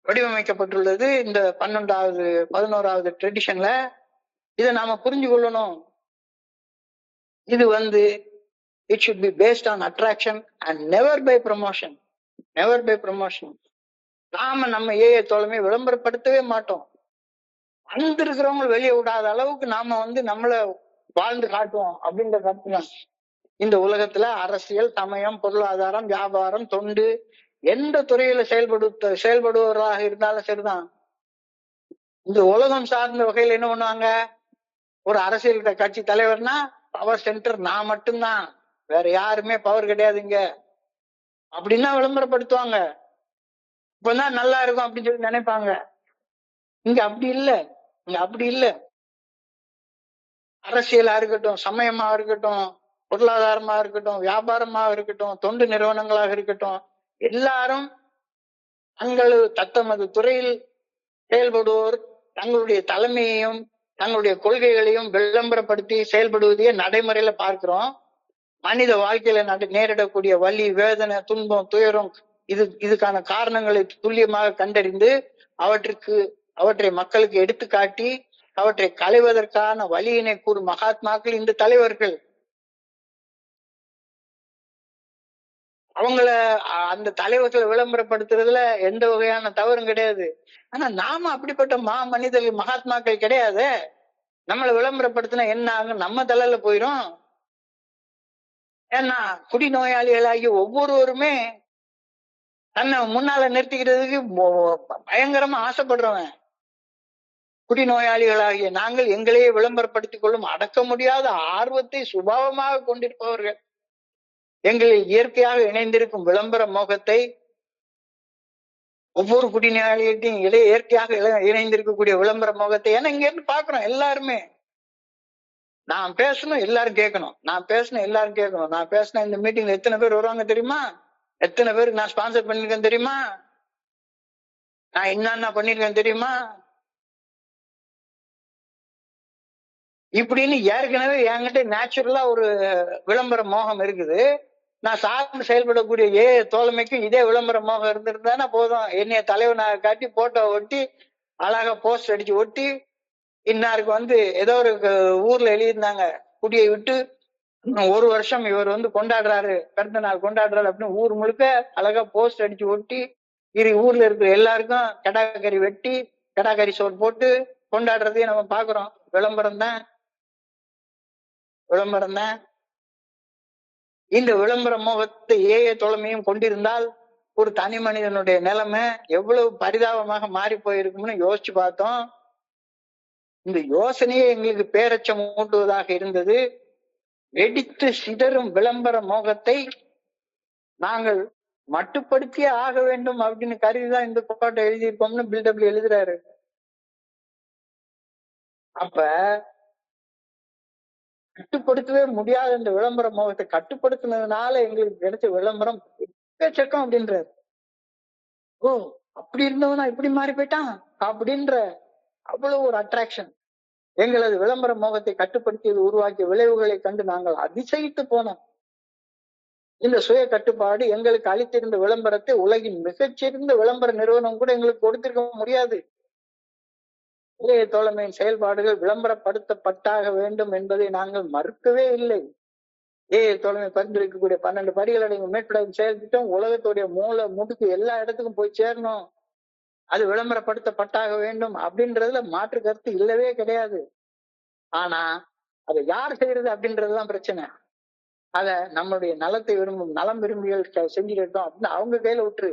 வடிவமைக்கப்பட்டுள்ளது இந்த 11வது ட்ரெடிஷன்ல. இதை நாம புரிஞ்சு கொள்ளணும். இது வந்து it should be based on attraction and never by promotion. நம்ம ஏஐ தோழமையை விளம்பரப்படுத்தவே மாட்டோம். வந்திருக்கிறவங்க வெளியே விடாத அளவுக்கு நாம வந்து நம்மள வாழ்ந்து காட்டுவோம் அப்படின்ற கருத்து தான். இந்த உலகத்துல அரசியல், சமயம், பொருளாதாரம், வியாபாரம், தொண்டு, எந்த துறையில செயல்படுவர்களாக இருந்தாலும் சரிதான். இந்த உலகம் சார்ந்த வகையில் என்ன பண்ணுவாங்க, ஒரு அரசியல் கட்சி தலைவர்னா பவர் சென்டர் நான் மட்டும்தான், வேற யாருமே பவர் கிடையாதுங்க அப்படின்னா விளம்பரப்படுத்துவாங்க. இப்பதான் நல்லா இருக்கும் அப்படின்னு சொல்லி நினைப்பாங்க. இங்க அப்படி இல்ல. அரசியலா இருக்கட்டும், சமயமா இருக்கட்டும், பொருளாதாரமா இருக்கட்டும், வியாபாரமா இருக்கட்டும், தொண்டு நிறுவனங்களாக இருக்கட்டும், எல்லாரும் தத்தமது துறையில் செயல்படுவோர் தங்களுடைய தலைமையையும் தங்களுடைய கொள்கைகளையும் விளம்பரப்படுத்தி செயல்படுவதையே நடைமுறையில பார்க்கிறோம். மனித வாழ்க்கையில நேரிடக்கூடிய வலி, வேதனை, துன்பம், துயரம், இதுக்கான காரணங்களை துல்லியமாக கண்டறிந்து அவற்றை மக்களுக்கு எடுத்துக்காட்டி அவற்றை களைவதற்கான வழியினை கூறும் மகாத்மாக்கள் இந்த தலைவர்கள். அவங்கள அந்த தலைவர்களை விளம்பரப்படுத்துறதுல எந்த வகையான தவறும் கிடையாது. ஆனா நாம அப்படிப்பட்ட மனிதர்கள், மகாத்மாக்கள் கிடையாது. நம்மளை விளம்பரப்படுத்தினா என்ன ஆகும்? நம்ம தலையில போயிரும். ஏன்னா குடிநோயாளிகளாகி ஒவ்வொருவருமே தன்னை முன்னால நிறுத்திக்கிறதுக்கு பயங்கரமா ஆசைப்படுறவன். குடிநோயாளிகளாகிய நாங்கள் எங்களையே விளம்பரப்படுத்திக் கொள்ளும் அடக்க முடியாத ஆர்வத்தை சுபாவமாக கொண்டிருப்பவர்கள். எங்களில் இயற்கையாக இணைந்திருக்கும் விளம்பர மோகத்தை ஒவ்வொரு குடிநோயாளிகிட்டையும் இயற்கையாக இணைந்திருக்கக்கூடிய விளம்பர மோகத்தை, ஏன்னா இங்க இருந்து பாக்குறோம் எல்லாருமே. நான் பேசணும் எல்லாரும் கேட்கணும், நான் பேசணும் எல்லாரும் கேட்கணும். நான் பேசின இந்த மீட்டிங்ல எத்தனை பேர் வருவாங்க தெரியுமா? எத்தனை பேருக்கு நான் ஸ்பான்சர் பண்ணிருக்கேன் தெரியுமா? நான் என்ன பண்ணிருக்கேன் தெரியுமா? இப்படின்னு ஏற்கனவே என்கிட்ட நேச்சுரலா ஒரு விளம்பர மோகம் இருக்குது. நான் சார்ந்து செயல்படக்கூடிய தோழமைக்கும் இதே விளம்பர மோகம் இருந்திருந்தானே போதும். என்னைய தலைவனாக காட்டி போட்டோ ஒட்டி அழகா போஸ்ட் அடிச்சு ஒட்டி, இன்னாருக்கு ஏதோ ஒரு ஊர்ல எழுதியிருந்தாங்க, குடியை விட்டு 1 வருஷம் இவர் கொண்டாடுறாரு, பிறந்த நாள் கொண்டாடுறாரு அப்படின்னு ஊர் முழுக்க அழகா போஸ்ட் அடிச்சு ஒட்டி, ஊர்ல இருக்கிற எல்லாருக்கும் கடாக்கறி வெட்டி கடாக்கறி சோறு போட்டு கொண்டாடுறதையும் நம்ம பாக்குறோம். விளம்பரம் தான், விளம்பரம் தான். இந்த விளம்பர மோகத்தை தோழமையும் கொண்டிருந்தால் ஒரு தனி மனிதனுடைய நிலைமை எவ்வளவு பரிதாபமாக மாறி போயிருக்கும்னு யோசிச்சு பார்த்தோம். இந்த யோசனையே எங்களுக்கு பேரச்சம் ஊட்டுவதாக இருந்தது. வெடித்து சிதறும் விளம்பர மோகத்தை நாங்கள் மட்டுப்படுத்தியே ஆக வேண்டும் அப்படின்னு கருதிதான் இந்த கோட்டை எழுதியிருக்கோம்னு பில்டப்ல எழுதுறாரு. அப்ப கட்டுப்படுத்தவே முடியாத இந்த விளம்பர மோகத்தை கட்டுப்படுத்தினதுனால எங்களுக்கு கிடைச்ச விளம்பரம் எக்கச்சக்கம் அப்படின்றாரு. ஓ, அப்படி இருந்தவனா இப்படி மாறி போயிட்டான் அப்படின்ற அவ்வளவு ஒரு அட்ராக்ஷன். எங்களது விளம்பர மோகத்தை கட்டுப்படுத்தியது உருவாக்கிய விளைவுகளை கண்டு நாங்கள் அதிசயித்து போனோம். இந்த சுய கட்டுப்பாடு எங்களுக்கு அளித்திருந்த விளம்பரத்தை உலகின் மிகச்சிறந்த விளம்பர நிறுவனம் கூட எங்களுக்கு கொடுத்திருக்க முடியாது. தோழமையின் செயல்பாடுகள் விளம்பரப்படுத்தப்பட்டாக வேண்டும் என்பதை நாங்கள் மறுக்கவே இல்லை. தோழமை பரிந்துரைக்கக்கூடிய 12 படிகள் அடங்கும் மேற்படும் செயல் திட்டம் உலகத்துடைய மூல முடுக்கு எல்லா இடத்துக்கும் போய் சேரணும், அது விளம்பரப்படுத்தப்பட்டாக வேண்டும் அப்படின்றதுல மாற்று கருத்து இல்லவே கிடையாது. ஆனா அதை யார் செய்யறது அப்படின்றதுதான் பிரச்சனை. அத நம்மளுடைய நலத்தை விரும்பும் நலம் விரும்பிகள் செஞ்சுக்கிட்டோம் அப்படின்னு அவங்க கையில விட்டுரு.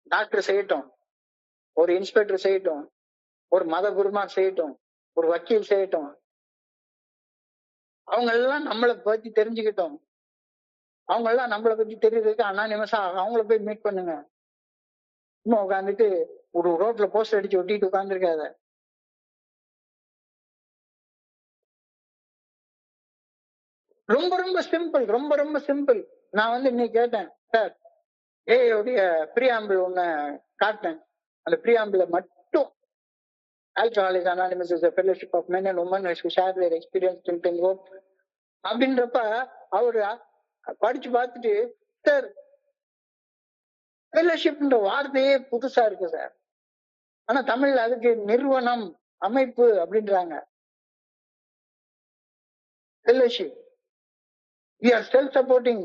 டாக்டர் செய்யட்டும், ஒரு இன்ஸ்பெக்டர் செய்யட்டும், ஒரு மத குருமார் செய்யட்டும், ஒரு வக்கீல் செய்யட்டும், அவங்க எல்லாம் நம்மளை பத்தி தெரிஞ்சுக்கிட்டோம். அவங்க எல்லாம் நம்மளை பத்தி தெரியறதுக்கு அனானிமஸா அவங்கள போய் மீட் பண்ணுங்க. சும்மா உட்காந்துட்டு ஒரு ரோட்ல போஸ்டர் அடிச்சு ஒட்டிட்டு உட்காந்துருக்காத. ரொம்ப ரொம்ப சிம்பிள், ரொம்ப ரொம்ப சிம்பிள். நான் இன்னைக்கு கேட்டேன், சார் உடைய பிரியாம்பிள் ஒண்ணு காட்டினேன். அந்த பிரியாம்பிள மட்டும் Alcoholics Anonymous is a fellowship of men and women who share their experience, strength and hope அப்படின்றப்ப அவரு படிச்சு பார்த்துட்டு, சார் ஃபெல்லோஷிப்ன்ற வார்த்தையே புதுசா இருக்கு சார், ஆனா தமிழ்ல அதுக்கு நிறுவனம், அமைப்பு அப்படின்றாங்க. Fellowship, we are self supporting.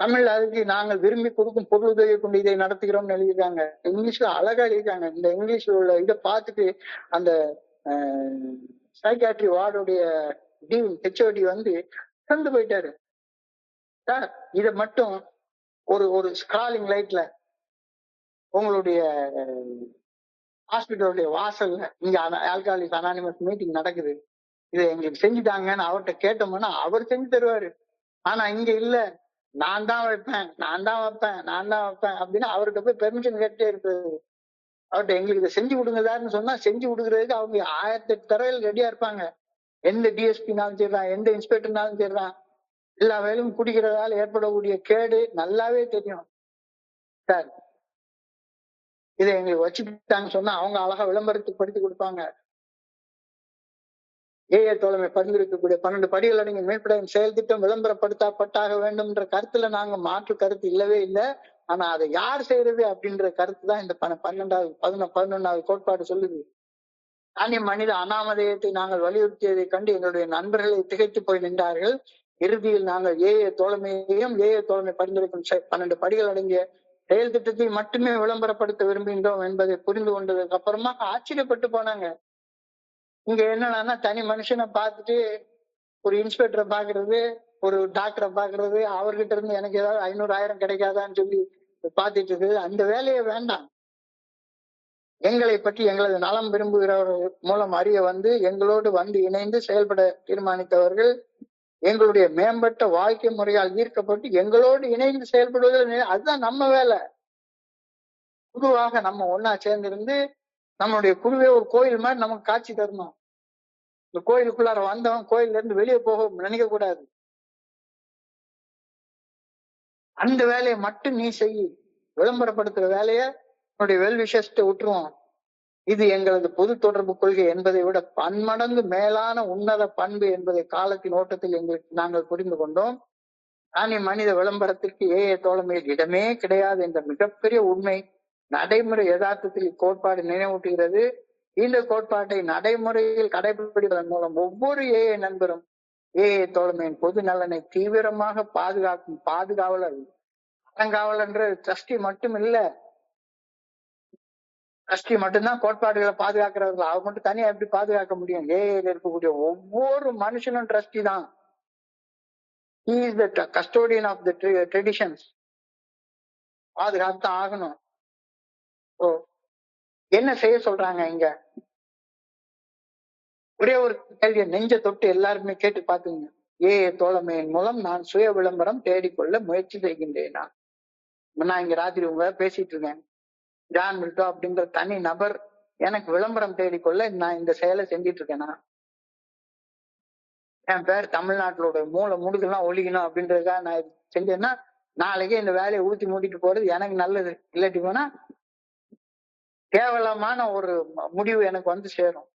தமிழ்ல அதுக்கு நாங்கள் விரும்பி கொடுக்கும் பொருளுதவியை கொண்டு இதை நடத்துகிறோம்னு எழுதியிருக்காங்க. இங்கிலீஷ்ல அழகா எழுதியிருக்காங்க. இந்த இங்கிலீஷ்ல உள்ள இதை பார்த்துட்டு அந்த சைக்காட்ரி வார்டுடைய ஹெச்ஓடி திறந்து போயிட்டாரு. சார் இதை மட்டும் ஒரு ஸ்கிராலிங் லைட்ல உங்களுடைய ஹாஸ்பிட்டலுடைய வாசல்ல இங்க ஆல்கஹாலிக்ஸ் அனானிமஸ் மீட்டிங் நடக்குது, இதை எங்களுக்கு செஞ்சுட்டாங்கன்னு அவர்கிட்ட கேட்டோம்னா அவர் செஞ்சு தருவாரு. ஆனா இங்க இல்ல, நான் தான் வைப்பேன், நான் தான் வைப்பேன், நான் தான் வைப்பேன் அப்படின்னு அவர்கிட்ட போய் பெர்மிஷன் கேட்டே இருக்கிறது. அவர்கிட்ட எங்களுக்கு இதை செஞ்சு கொடுங்கதாருன்னு சொன்னா செஞ்சு கொடுக்கறதுக்கு அவங்க 1008 தடவைகள் ரெடியா இருப்பாங்க. எந்த டிஎஸ்பினாலும் சரிதான், எந்த இன்ஸ்பெக்டர்னாலும் சரிதான், எல்லா வேலையும் குடிக்கிறதால ஏற்படக்கூடிய கேடு நல்லாவே தெரியும். சார் இதை எங்களுக்கு வச்சுட்டாங்க சொன்னா அவங்க அழகா விளம்பரத்துக்கு படுத்தி கொடுப்பாங்க. தோழமை பரிந்துரைக்கக்கூடிய 12 படிகள் அடங்கிய மேற்படும் செயல் திட்டம் விளம்பரப்படுத்தப்பட்டாக வேண்டும் என்ற கருத்துல நாங்க மாற்று கருத்து இல்லவே இல்லை. ஆனா அதை யார் செய்யறது அப்படின்ற கருத்து தான் இந்த 11வது கோட்பாடு சொல்லுது. தனி மனித அனாமதயத்தை நாங்கள் வலியுறுத்தியதை கண்டு எங்களுடைய நண்பர்களை திகைத்து போய் நின்றார்கள். இறுதியில் நாங்கள் தோழமையையும் தோழமை பரிந்துரைக்கும் 12 படிகள் அடங்கிய செயல் திட்டத்தை மட்டுமே விளம்பரப்படுத்த விரும்புகின்றோம் என்பதை புரிந்து கொண்டதுக்கு அப்புறமா ஆச்சரியப்பட்டு போனாங்க. இங்க என்னன்னா தனி மனுஷனை பார்த்துட்டு ஒரு இன்ஸ்பெக்டரை பாக்குறது, ஒரு டாக்டரை பாக்குறது, அவர்கிட்ட இருந்து எனக்கு ஏதாவது 500 1000 கிடைக்காதான்னு சொல்லி பார்த்துட்டு இருக்குது. அந்த வேலையை வேண்டாம். எங்களை பற்றி எங்களது நலம் விரும்புகிறவர்கள் மூலம் அறிய வந்து எங்களோடு வந்து இணைந்து செயல்பட தீர்மானித்தவர்கள் எங்களுடைய மேம்பட்ட வாழ்க்கை முறையால் ஈர்க்கப்பட்டு எங்களோடு இணைந்து செயல்படுவது, அதுதான் நம்ம வேலை. குழுவாக நம்ம ஒன்னா சேர்ந்திருந்து நம்மளுடைய குழுவே ஒரு கோயில் மாதிரி நமக்கு காட்சி தரணும். இந்த கோயிலுக்குள்ளார வந்தவன் கோயில்ல இருந்து வெளியே போக நினைக்க கூடாது. அந்த வேலையை மட்டும் நீ செய். விளம்பரப்படுத்துற வேலைய உன்னுடைய வெல்விஷஸ்ட விட்டுருவோம். இது எங்களது பொது தொடர்பு கொள்கை என்பதை விட பன்மடங்கு மேலான உன்னத பண்பு என்பதை காலத்தின் ஓட்டத்தில் நாங்கள் புரிந்து கொண்டோம். தனி மனித விளம்பரத்திற்கு தோழமையில் இடமே கிடையாது என்ற மிகப்பெரிய உண்மை நடைமுறை யதார்த்தத்தில் இக்கோட்பாடு நினைவூட்டுகிறது. இந்த கோட்பாட்டை நடைமுறையில் கடைபிடிப்பதன் மூலம் ஒவ்வொரு நண்பரும் தோழமையின் பொது நலனை தீவிரமாக பாதுகாக்கும் பாதுகாவலர். அறங்காவலர் என்ற ட்ரஸ்டி மட்டும் இல்ல, ட்ரஸ்டி மட்டும்தான் கோட்பாடுகளை பாதுகாக்கிறவர்கள். அவங்க மட்டும் தனியா எப்படி பாதுகாக்க முடியும்? இருக்கக்கூடிய ஒவ்வொரு மனுஷனும் ட்ரஸ்டி தான். He is the custodian of the traditions. பாதுகாத்தான் ஆகணும். என்ன செய்ய சொல்றாங்க இங்க? ஒரே ஒரு கேள்வியை நெஞ்ச தொட்டு எல்லாருமே கேட்டு பாத்துங்க. தோழமையின் மூலம் நான் சுய விளம்பரம் தேடிக்கொள்ள முயற்சி செய்கின்றேனா? நான் இங்க ராத்திரி உங்க பேசிட்டு இருக்கேன். ஜான் மில்டோ அப்படிங்கிற தனி நபர் எனக்கு விளம்பரம் தேடிக்கொள்ள நான் இந்த செயலை செஞ்சிட்டு இருக்கேனா? என் பேர் தமிழ்நாட்டிலோட மூளை முடுக்கெல்லாம் ஒழிக்கணும் அப்படின்றதுக்காக நான் செஞ்சேன்னா நாளைக்கே இந்த வேலையை ஊத்தி மூட்டிட்டு போறது எனக்கு நல்லது. இல்லாட்டி போனா கேவலமான ஒரு முடிவு எனக்கு வந்து சேரும்.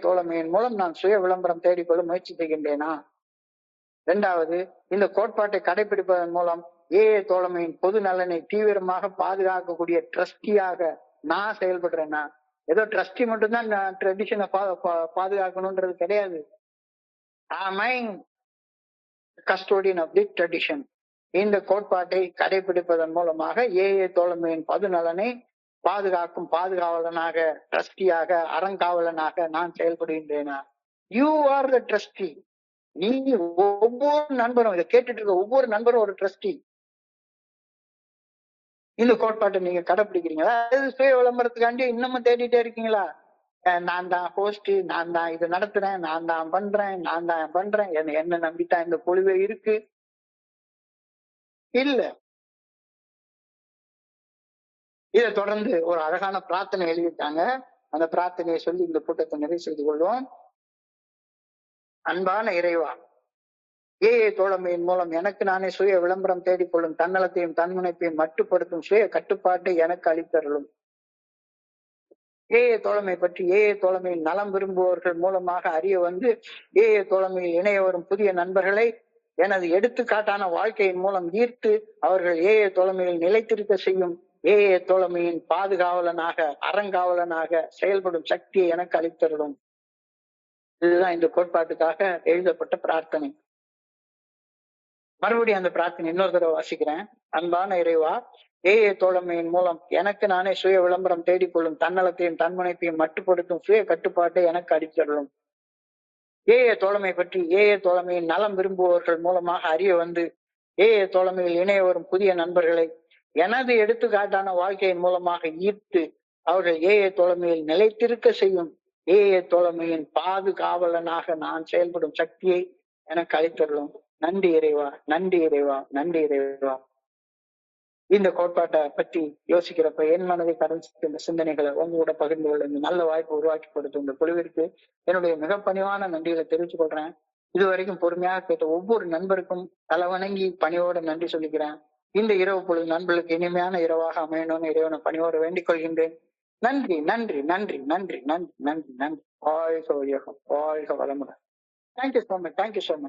தோழமையின் மூலம் நான் சுய விளம்பரம் தேடிக்கொள்ள முயற்சி செய்கின்றேனா? 2வது, இந்த கோட்பாட்டை கடைபிடிப்பதன் மூலம் தோழமையின் பொது நலனை தீவிரமாக பாதுகாக்கக்கூடிய ட்ரஸ்டியாக நான் செயல்படுறேன்னா? ஏதோ ட்ரஸ்டி மட்டும்தான் ட்ரெடிஷனை பாதுகாக்கணும்ன்றது கிடையாது. Custodian of the tradition. இந்த கோட்பாட்டை கடைபிடிப்பதன் மூலமாக தோழமையின் பொது நலனை பாதுகாக்கும் பாதுகாவலனாக, ட்ரஸ்டியாக, அறங்காவலனாக நான் செயல்படுகின்றேனா? You are the trustee. நீ ஒவ்வொரு நண்பரும், இதை கேட்டுட்டு இருக்க ஒவ்வொரு நண்பரும் ஒரு ட்ரஸ்டி. இந்த கோட்பாட்டை நீங்க கடைபிடிக்கிறீங்களா? சுய விளம்பரத்துக்காண்டி இன்னமும் தேடிட்டே இருக்கீங்களா? நான் தான் ஹோஸ்ட், நான் தான் இது நடத்துறேன், நான் தான் பண்றேன், என்ன நம்பித்தான் இந்த குழுவே இருக்கு. இல்ல. இதை தொடர்ந்து ஒரு அழகான பிரார்த்தனை எழுதிட்டாங்க. அந்த பிரார்த்தனையை சொல்லி இந்த கூட்டத்தை நிறைவு செய்து கொள்வோம். அன்பான இறைவா, தோழமையின் மூலம் எனக்கு நானே சுய விளம்பரம் தேடிக்கொள்ளும் தன்னலத்தையும் தன்முனைப்பையும் மட்டுப்படுத்தும் சுய கட்டுப்பாட்டை எனக்கு அளித்தருளும். தோழமை பற்றி தோழமையில் நலம் விரும்புபவர்கள் மூலமாக அறிய வந்து தோழமையில் இணைய வரும் புதிய நண்பர்களை எனது எடுத்துக்காட்டான வாழ்க்கையின் மூலம் ஈர்த்து அவர்கள் தோழமையில் நிலைத்திருக்க செய்யும் தோழமையின் பாதுகாவலனாக, அறங்காவலனாக செயல்படும் சக்தியை எனக்கு அளித்தருளும். இதுதான் இந்த கோட்பாட்டுக்காக எழுதப்பட்ட பிரார்த்தனை. மறுபடியும் அந்த பிரார்த்தனை இன்னொரு தடவை வாசிக்கிறேன். அன்பான இறைவா, தோழமையின் மூலம் எனக்கு நானே சுய விளம்பரம் தேடிக்கொள்ளும் தன்னலத்தையும் தன்முனைப்பையும் மட்டுப்படுத்தும் சுய கட்டுப்பாட்டை எனக்கு அளித்தருளும். தோழமை பற்றி தோழமையின் நலம் விரும்புபவர்கள் மூலமாக அறிய வந்து தோழமையில் இணைய வரும் புதிய நண்பர்களை எனது எடுத்துக்காட்டான வாழ்க்கையின் மூலமாக ஈர்த்து அவர்கள் தோழமையில் நிலைத்திருக்க செய்யும் தோழமையின் பாதுகாவலனாக நான் செயல்படும் சக்தியை எனக்கு அளித்தருளும். நன்றி இறைவா, நன்றி இறைவா, நன்றி இறைவா. இந்த கோட்பாட்டை பற்றி யோசிக்கிறப்ப என் மனதை கடந்த இந்த சிந்தனைகளை உங்களோட பகிர்ந்து கொள்ள இந்த நல்ல வாய்ப்பு உருவாக்கி கொடுத்த இந்த குழுவிற்கு என்னுடைய மிக பணிவான நன்றிகளை தெரிவித்துக் கொள்றேன். இதுவரைக்கும் பொறுமையாக கேட்ட ஒவ்வொரு நண்பருக்கும் தலைவணங்கி பணியோட நன்றி சொல்லிக்கிறேன். இந்த இரவு பொழுது நண்பர்களுக்கு இனிமையான இரவாக அமையணும்னு இறைவனை பணியோட வேண்டிக் கொள்கின்றேன். நன்றி, நன்றி, நன்றி, நன்றி, நன்றி, நன்றி, நன்றி. வாழ்க வையகம், வாழ்க வளமுடன். Thank you so much, thank you so much.